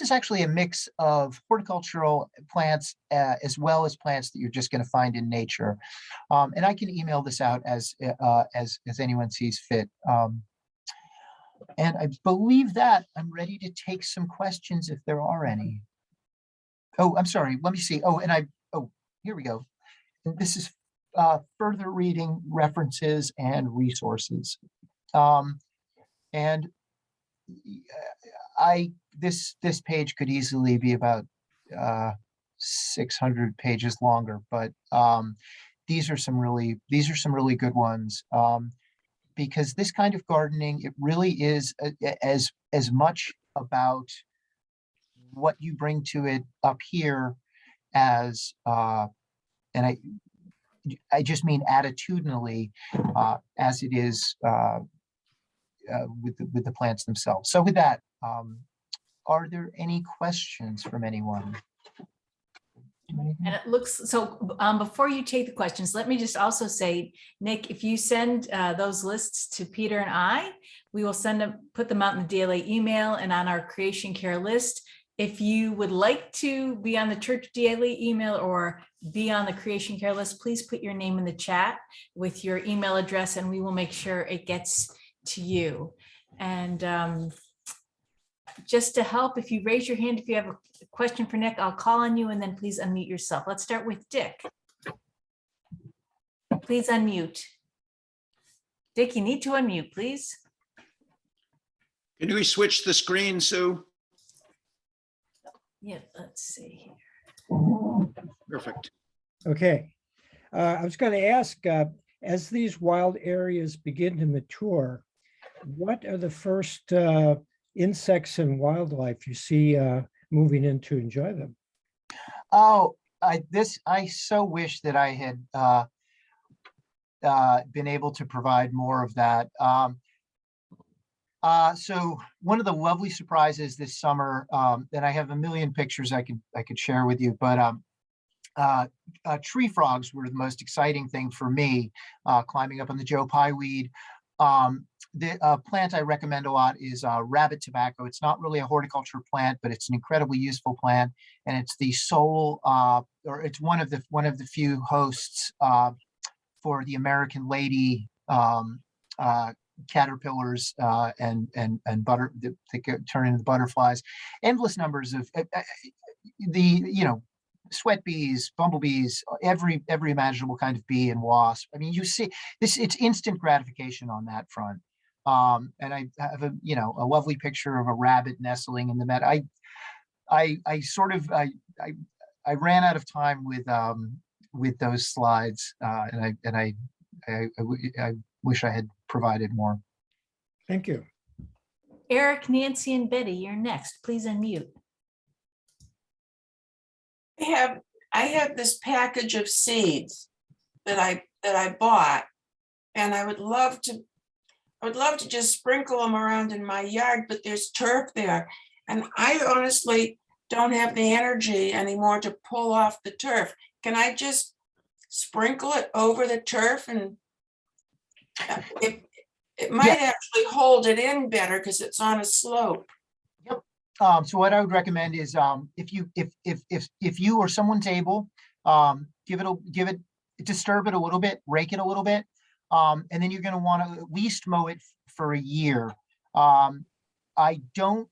is actually a mix of horticultural plants as well as plants that you're just going to find in nature. And I can email this out as anyone sees fit. And I believe that I'm ready to take some questions if there are any. Oh, I'm sorry. Let me see. Here we go. And this is further reading, references, and resources. And this page could easily be about 600 pages longer, but these are some really good ones, because this kind of gardening, it really is as much about what you bring to it up here as and I just mean attitudinally, as it is with the plants themselves. So with that, are there any questions from anyone? And it looks, so before you take the questions, let me just also say, Nick, if you send those lists to Peter and I, we will put them out in the DLA email and on our creation care list. If you would like to be on the church DLA email or be on the creation care list, please put your name in the chat with your email address and we will make sure it gets to you. And just to help, if you raise your hand, if you have a question for Nick, I'll call on you and then please unmute yourself. Let's start with Dick. Please unmute. Dick, you need to unmute, please. Can we switch the screen, Sue? Yeah, let's see here. Perfect. Okay. I was going to ask, as these wild areas begin to mature, what are the first insects and wildlife you see moving in to enjoy them? Oh, I so wish that I had been able to provide more of that. So one of the lovely surprises this summer, and I have a million pictures I could share with you, but tree frogs were the most exciting thing for me, climbing up on the Joe Pye weed. The plant I recommend a lot is rabbit tobacco. It's not really a horticulture plant, but it's an incredibly useful plant, and it's the sole, or it's one of the few hosts for the American lady caterpillars and butter that turn into butterflies. Endless numbers of sweat bees, bumblebees, every imaginable kind of bee and wasp. I mean, you see this, it's instant gratification on that front. And I have a lovely picture of a rabbit nestling in the meadow. I ran out of time with those slides, and I wish I had provided more. Thank you. Eric, Nancy, and Betty, you're next. Please unmute. I have this package of seeds that I bought, and I would love to just sprinkle them around in my yard, but there's turf there, and I honestly don't have the energy anymore to pull off the turf. Can I just sprinkle it over the turf, and it might actually hold it in better because it's on a slope? So what I would recommend is if you or someone's able, disturb it a little bit, rake it a little bit, and then you're going to want to at least mow it for a year. I don't,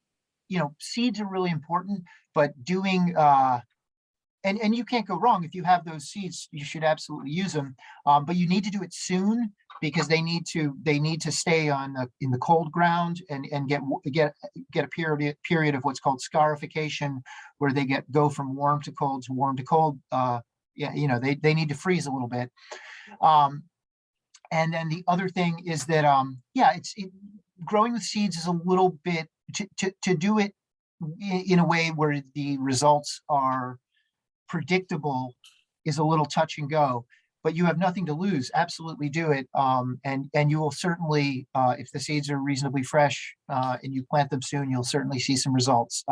seeds are really important, but doing and you can't go wrong if you have those seeds. You should absolutely use them, but you need to do it soon because they need to stay in the cold ground and get a period of what's called scarification, where they go from warm to cold to warm to cold. They need to freeze a little bit. And then the other thing is that growing with seeds is a little bit to do it in a way where the results are predictable is a little touch and go, but you have nothing to lose. Absolutely do it. And you will certainly, if the seeds are reasonably fresh and you plant them soon, you'll certainly see some results.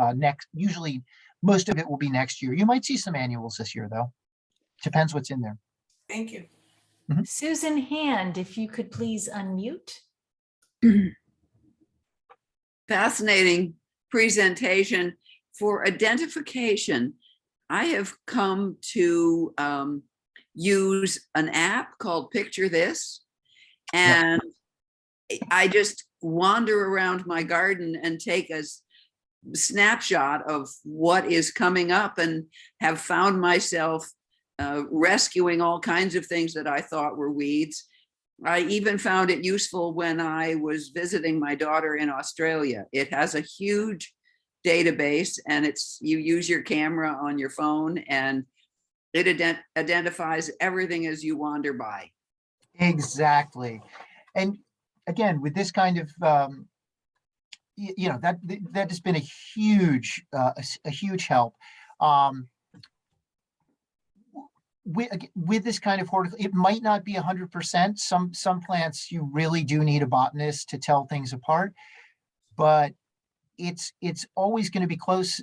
Usually most of it will be next year. You might see some annuals this year though. Depends what's in there. Thank you. Mm-hmm. Susan Hand, if you could please unmute. Fascinating presentation. For identification, I have come to use an app called Picture This, and I just wander around my garden and take a snapshot of what is coming up, and have found myself rescuing all kinds of things that I thought were weeds. I even found it useful when I was visiting my daughter in Australia. It has a huge database, and you use your camera on your phone, and it identifies everything as you wander by. Exactly. And again, with this kind of, that has been a huge help. With this kind of horticulture, it might not be 100%. Some plants you really do need a botanist to tell things apart, but it's always going to be close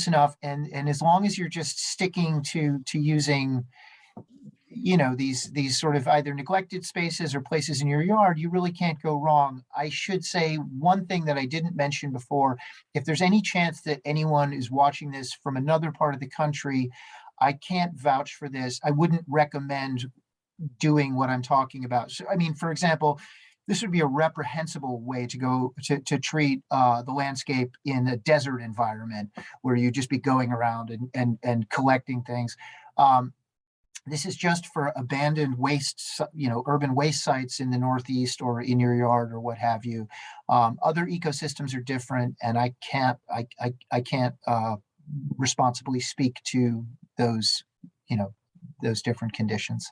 enough. And as long as you're just sticking to using, these sort of either neglected spaces or places in your yard, you really can't go wrong. I should say one thing that I didn't mention before: if there's any chance that anyone is watching this from another part of the country, I can't vouch for this. I wouldn't recommend doing what I'm talking about. So, I mean, for example, this would be a reprehensible way to go to treat the landscape in a desert environment where you just be going around and collecting things. This is just for abandoned waste, urban waste sites in the Northeast or in your yard or what have you. Other ecosystems are different, and I can't responsibly speak to those different conditions.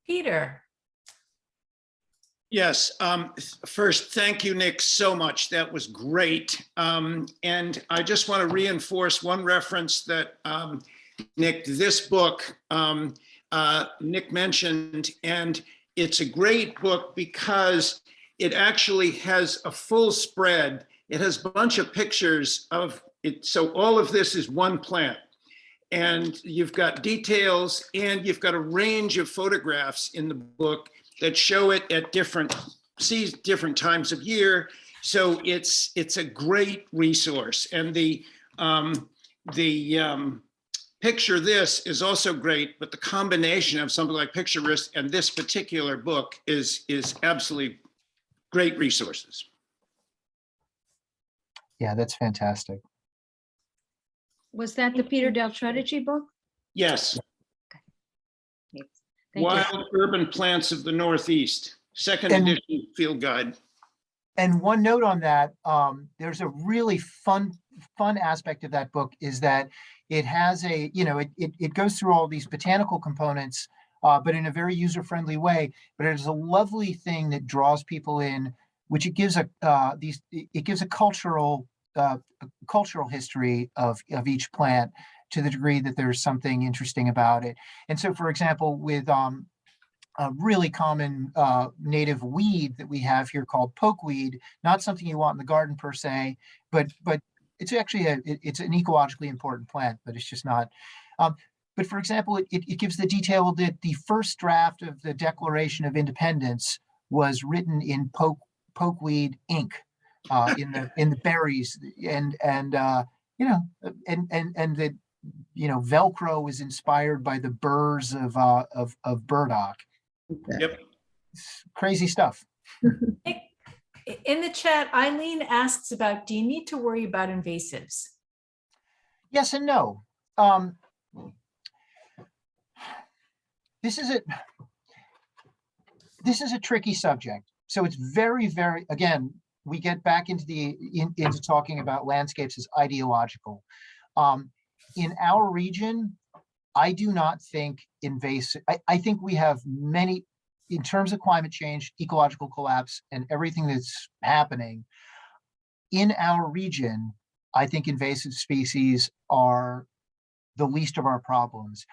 Peter. Yes. First, thank you, Nick, so much. That was great. And I just want to reinforce one reference that Nick, this book Nick mentioned, and it's a great book because it actually has a full spread. It has a bunch of pictures of it. So all of this is one plant. And you've got details, and you've got a range of photographs in the book that show it at different times of year. So it's a great resource. And the picture this is also great, but the combination of something like Picturist and this particular book is absolutely great resources. Yeah, that's fantastic. Was that the Peter Del Tredici book? Yes. Thank you. Wild Urban Plants of the Northeast, second edition field guide. And one note on that, there's a really fun aspect of that book is that it has it goes through all these botanical components, but in a very user-friendly way. But it is a lovely thing that draws people in, which it gives a cultural history of each plant to the degree that there's something interesting about it. And so, for example, with a really common native weed that we have here called pokeweed, not something you want in the garden per se, but it's actually it's an ecologically important plant, but it's just not. But for example, it gives the detail that the first draft of the Declaration of Independence was written in pokeweed ink, in the berries, and that Velcro was inspired by the burrs of burdock. Yep. It's crazy stuff. In the chat, Eileen asks about, do you need to worry about invasives? Yes and no. This is a tricky subject. So it's very, very, again, we get back into talking about landscapes as ideological. In our region, I do not think invasive, I think we have many, in terms of climate change, ecological collapse, and everything that's happening in our region, I think invasive species are the least of our problems.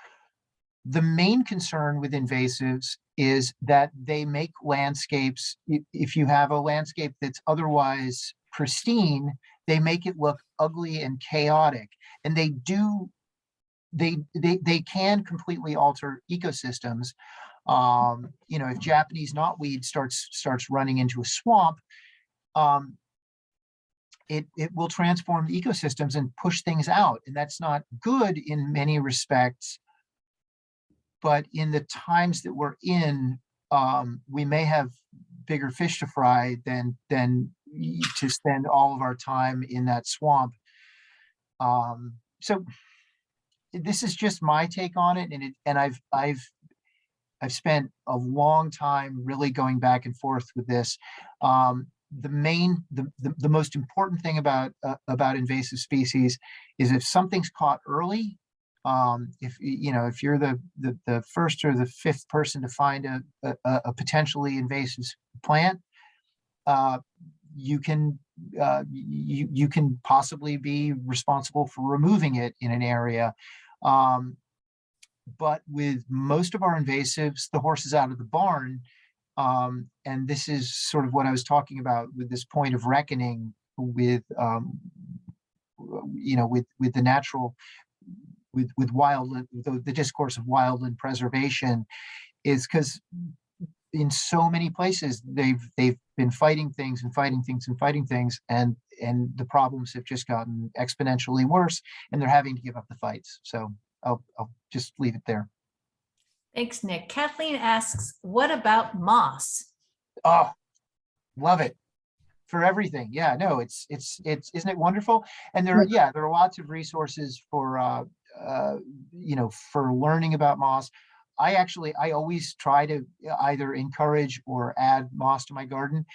The main concern with invasives is that they make landscapes, if you have a landscape that's otherwise pristine, they make it look ugly and chaotic. And they can completely alter ecosystems. If Japanese knotweed starts running into a swamp, it will transform the ecosystems and push things out. And that's not good in many respects. But in the times that we're in, we may have bigger fish to fry than to spend all of our time in that swamp. So this is just my take on it, and I've I've spent a long time really going back and forth with this. The most important thing about invasive species is if something's caught early. If you're the first or the fifth person to find a potentially invasive plant, you can possibly be responsible for removing it in an area. But with most of our invasives, the horse is out of the barn. And this is sort of what I was talking about with this point of reckoning with, with the natural, with wildland, the discourse of wildland preservation, is because in so many places they've been fighting things and fighting things and fighting things, and the problems have just gotten exponentially worse, and they're having to give up the fights. So I'll just leave it there. Thanks, Nick. Kathleen asks, what about moss? Oh, love it for everything. Yeah, no, it's isn't it wonderful? And there are lots of resources for for learning about moss. I always try to either encourage or add moss to my garden.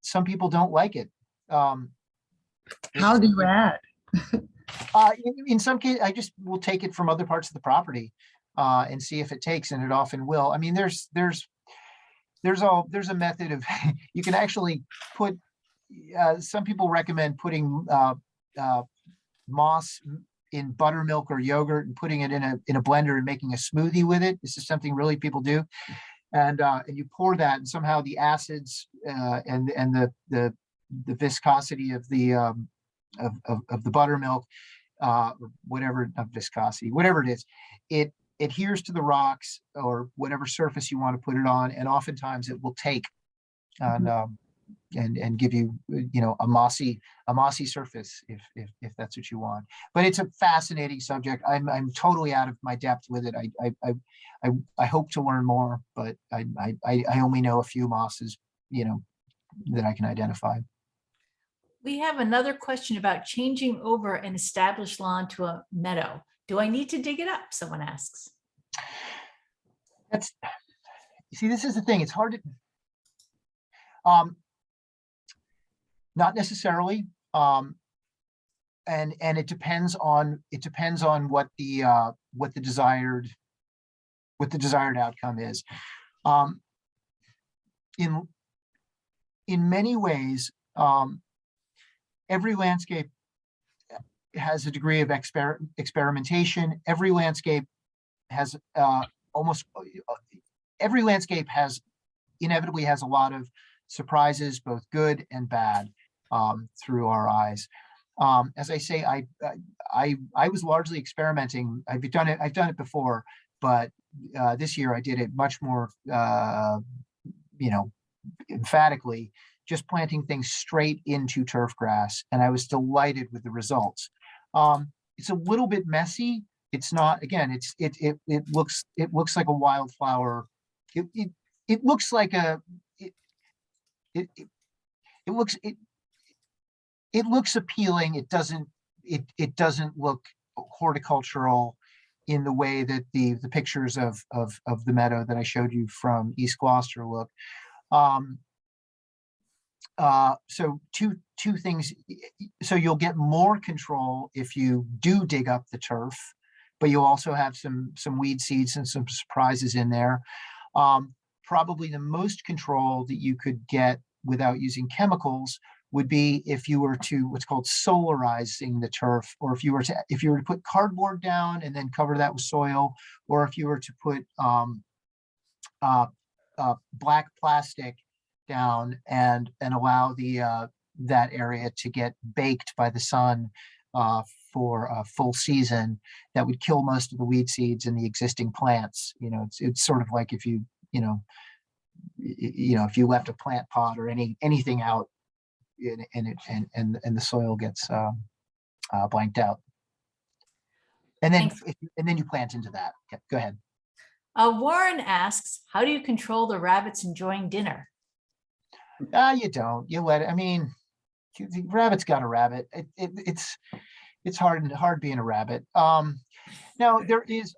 Some people don't like it. How do you add? In some cases, I just will take it from other parts of the property and see if it takes, and it often will. I mean, there's a method of you can actually put. Some people recommend putting moss in buttermilk or yogurt and putting it in a blender and making a smoothie with it. This is something really people do, and you pour that, and somehow the acids and the viscosity of the buttermilk, or whatever, of viscosity, whatever it is, it adheres to the rocks or whatever surface you want to put it on, and oftentimes it will take and give you a mossy surface if that's what you want. But it's a fascinating subject. I'm totally out of my depth with it. I hope to learn more, but I only know a few mosses that I can identify. We have another question about changing over an established lawn to a meadow. Do I need to dig it up? Someone asks. This is the thing. It's hard to, not necessarily. And it depends on what the desired outcome is. In many ways, every landscape has a degree of experimentation. Every landscape has inevitably has a lot of surprises, both good and bad, through our eyes. As I say, I was largely experimenting. I've done it before, but this year I did it much more, emphatically, just planting things straight into turf grass, and I was delighted with the results. It's a little bit messy. It's not, again, it looks like a wildflower. It looks like it looks appealing. It doesn't look horticultural in the way that the pictures of the meadow that I showed you from East Gloucester look. So two things. So you'll get more control if you do dig up the turf, but you'll also have some weed seeds and some surprises in there. Probably the most control that you could get without using chemicals would be if you were to what's called solarizing the turf, or if you were to put cardboard down and then cover that with soil, or if you were to put black plastic down and allow that area to get baked by the sun for a full season. That would kill most of the weed seeds in the existing plants. It's sort of like if you if you left a plant pot or anything out and the soil gets blanked out, and then you plant into that. Okay, go ahead. Warren asks, how do you control the rabbits enjoying dinner? You don't. You let it. I mean, the rabbit's got a rabbit. It's hard being a rabbit. Now there is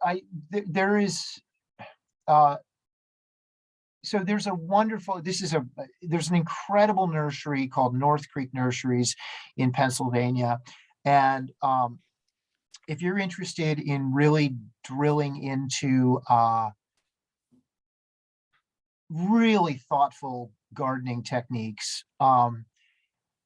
so there's a wonderful, there's an incredible nursery called North Creek Nurseries in Pennsylvania. And if you're interested in really drilling into really thoughtful gardening techniques,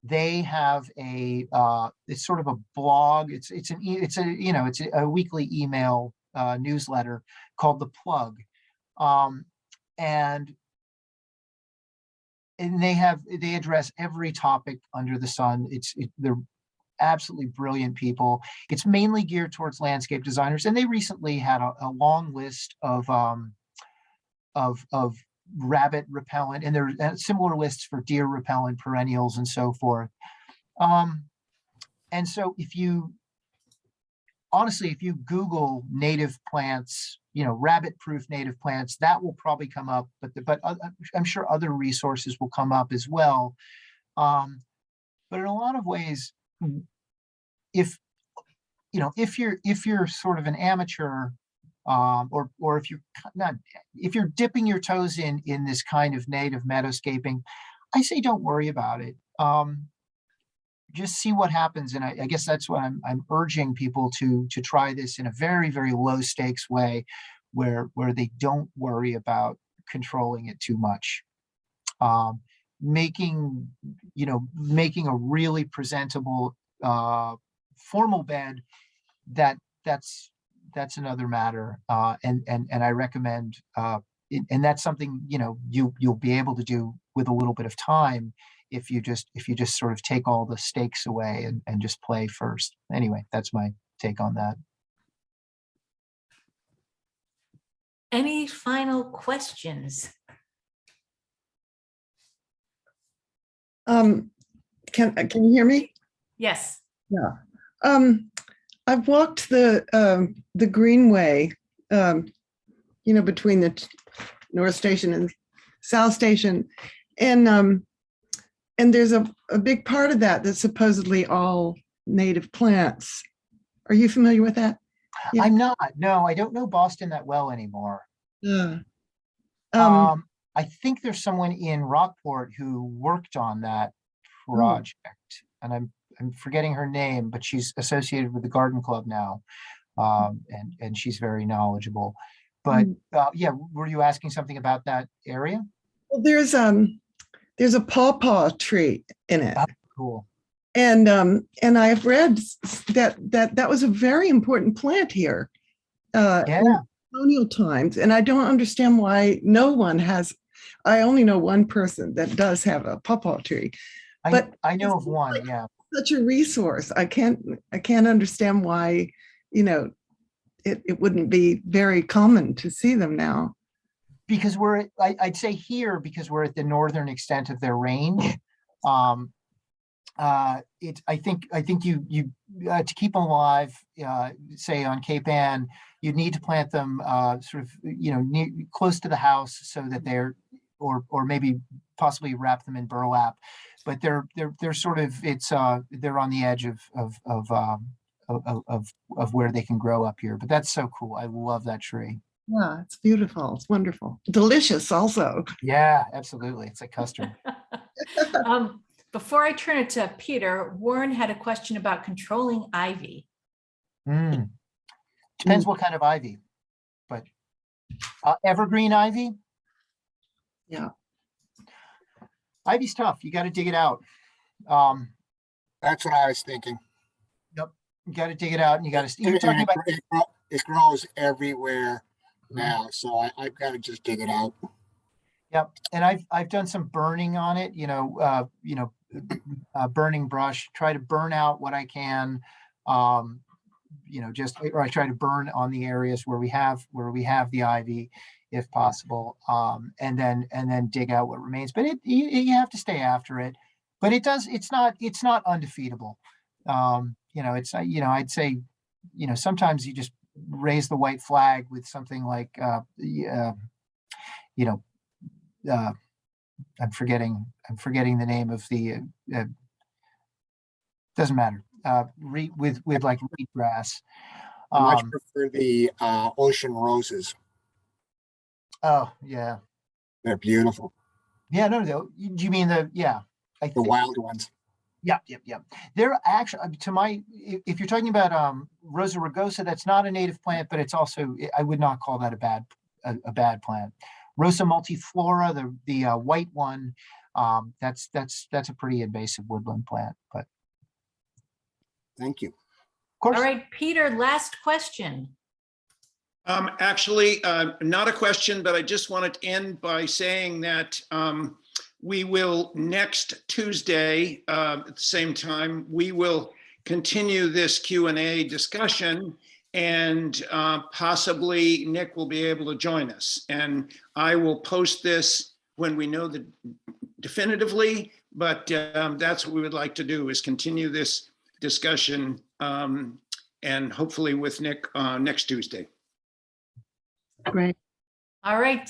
they have it's sort of a blog. It's a weekly email newsletter called The Plug. And they address every topic under the sun. They're absolutely brilliant people. It's mainly geared towards landscape designers, and they recently had a long list of rabbit repellent, and there are similar lists for deer repellent, perennials, and so forth. And so if you Google native plants, rabbit-proof native plants, that will probably come up, but I'm sure other resources will come up as well. But in a lot of ways, if you're sort of an amateur, or if you're dipping your toes in this kind of native meadowscaping, I say don't worry about it. Just see what happens, and I guess that's what I'm urging people to try this in a very, very low stakes way, where they don't worry about controlling it too much. Making a really presentable formal bed, that's another matter, and I recommend, and that's something you'll be able to do with a little bit of time if you just sort of take all the stakes away and just play first. Anyway, that's my take on that. Any final questions? Can you hear me? Yes. Yeah. I've walked the Greenway, between the North Station and South Station, and there's a big part of that that's supposedly all native plants. Are you familiar with that? Yeah. I'm not. No, I don't know Boston that well anymore. Yeah. I think there's someone in Rockport who worked on that project, and I'm forgetting her name, but she's associated with the Garden Club now, and she's very knowledgeable. But yeah, were you asking something about that area? Well, there's a pawpaw tree in it. Oh, cool. And I've read that was a very important plant here in colonial times, and I don't understand why no one has. I only know one person that does have a pawpaw tree, but I know of one. Yeah, such a resource. I can't understand why it wouldn't be very common to see them now. Because I'd say here, because we're at the northern extent of their range. I think you to keep them alive, say on Cape Ann, you'd need to plant them sort of close to the house, so that they're, or maybe possibly wrap them in burlap, but they're sort of, they're on the edge of where they can grow up here. But that's so cool. I love that tree. Yeah, it's beautiful. It's wonderful. Delicious also. Yeah, absolutely. It's like custard. Before I turn it to Peter, Warren had a question about controlling ivy. Depends what kind of ivy, but evergreen ivy. Yeah. Ivy's tough. You got to dig it out. That's what I was thinking. Yep. You got to dig it out, and you got to, you're talking about, it grows everywhere now, so I've got to just dig it out. Yep. And I've done some burning on it, burning brush, try to burn out what I can, or I try to burn on the areas where we have the ivy, if possible, and then dig out what remains. But you have to stay after it. But it's not undefeatable. I'd say, sometimes you just raise the white flag with something like, I'm forgetting the name of the, doesn't matter, with like reed grass. I much prefer the ocean roses. Oh, yeah. They're beautiful. Yeah, no, do you mean yeah. I The think, wild ones. yep. They're actually, if you're talking about Rosa rugosa, that's not a native plant, but it's also, I would not call that a bad plant. Rosa multiflora, the white one, that's a pretty invasive woodland plant, but of Thank you. course. All right, Peter, last question. Actually, not a question, but I just wanted to end by saying that we will next Tuesday at the same time, we will continue this Q&A discussion, and possibly Nick will be able to join us. And I will post this when we know definitively, but that's what we would like to do, is continue this discussion, and hopefully with Nick next Tuesday. Great. All right.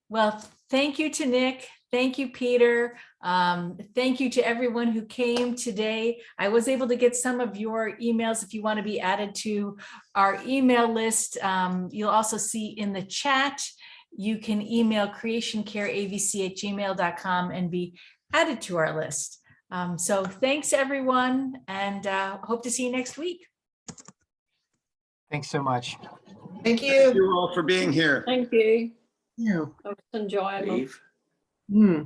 Well, thank you to Nick. Thank you, Peter. Thank you to everyone who came today. I was able to get some of your emails if you want to be added to our email list. You'll also see in the chat, you can email creationcareavc@gmail.com and be added to our list. So thanks, everyone, and hope to see you next week. Thanks so much. Thank Thank you. you all for being here. Thank you. Yeah. That was enjoyable. Leave. Hmm.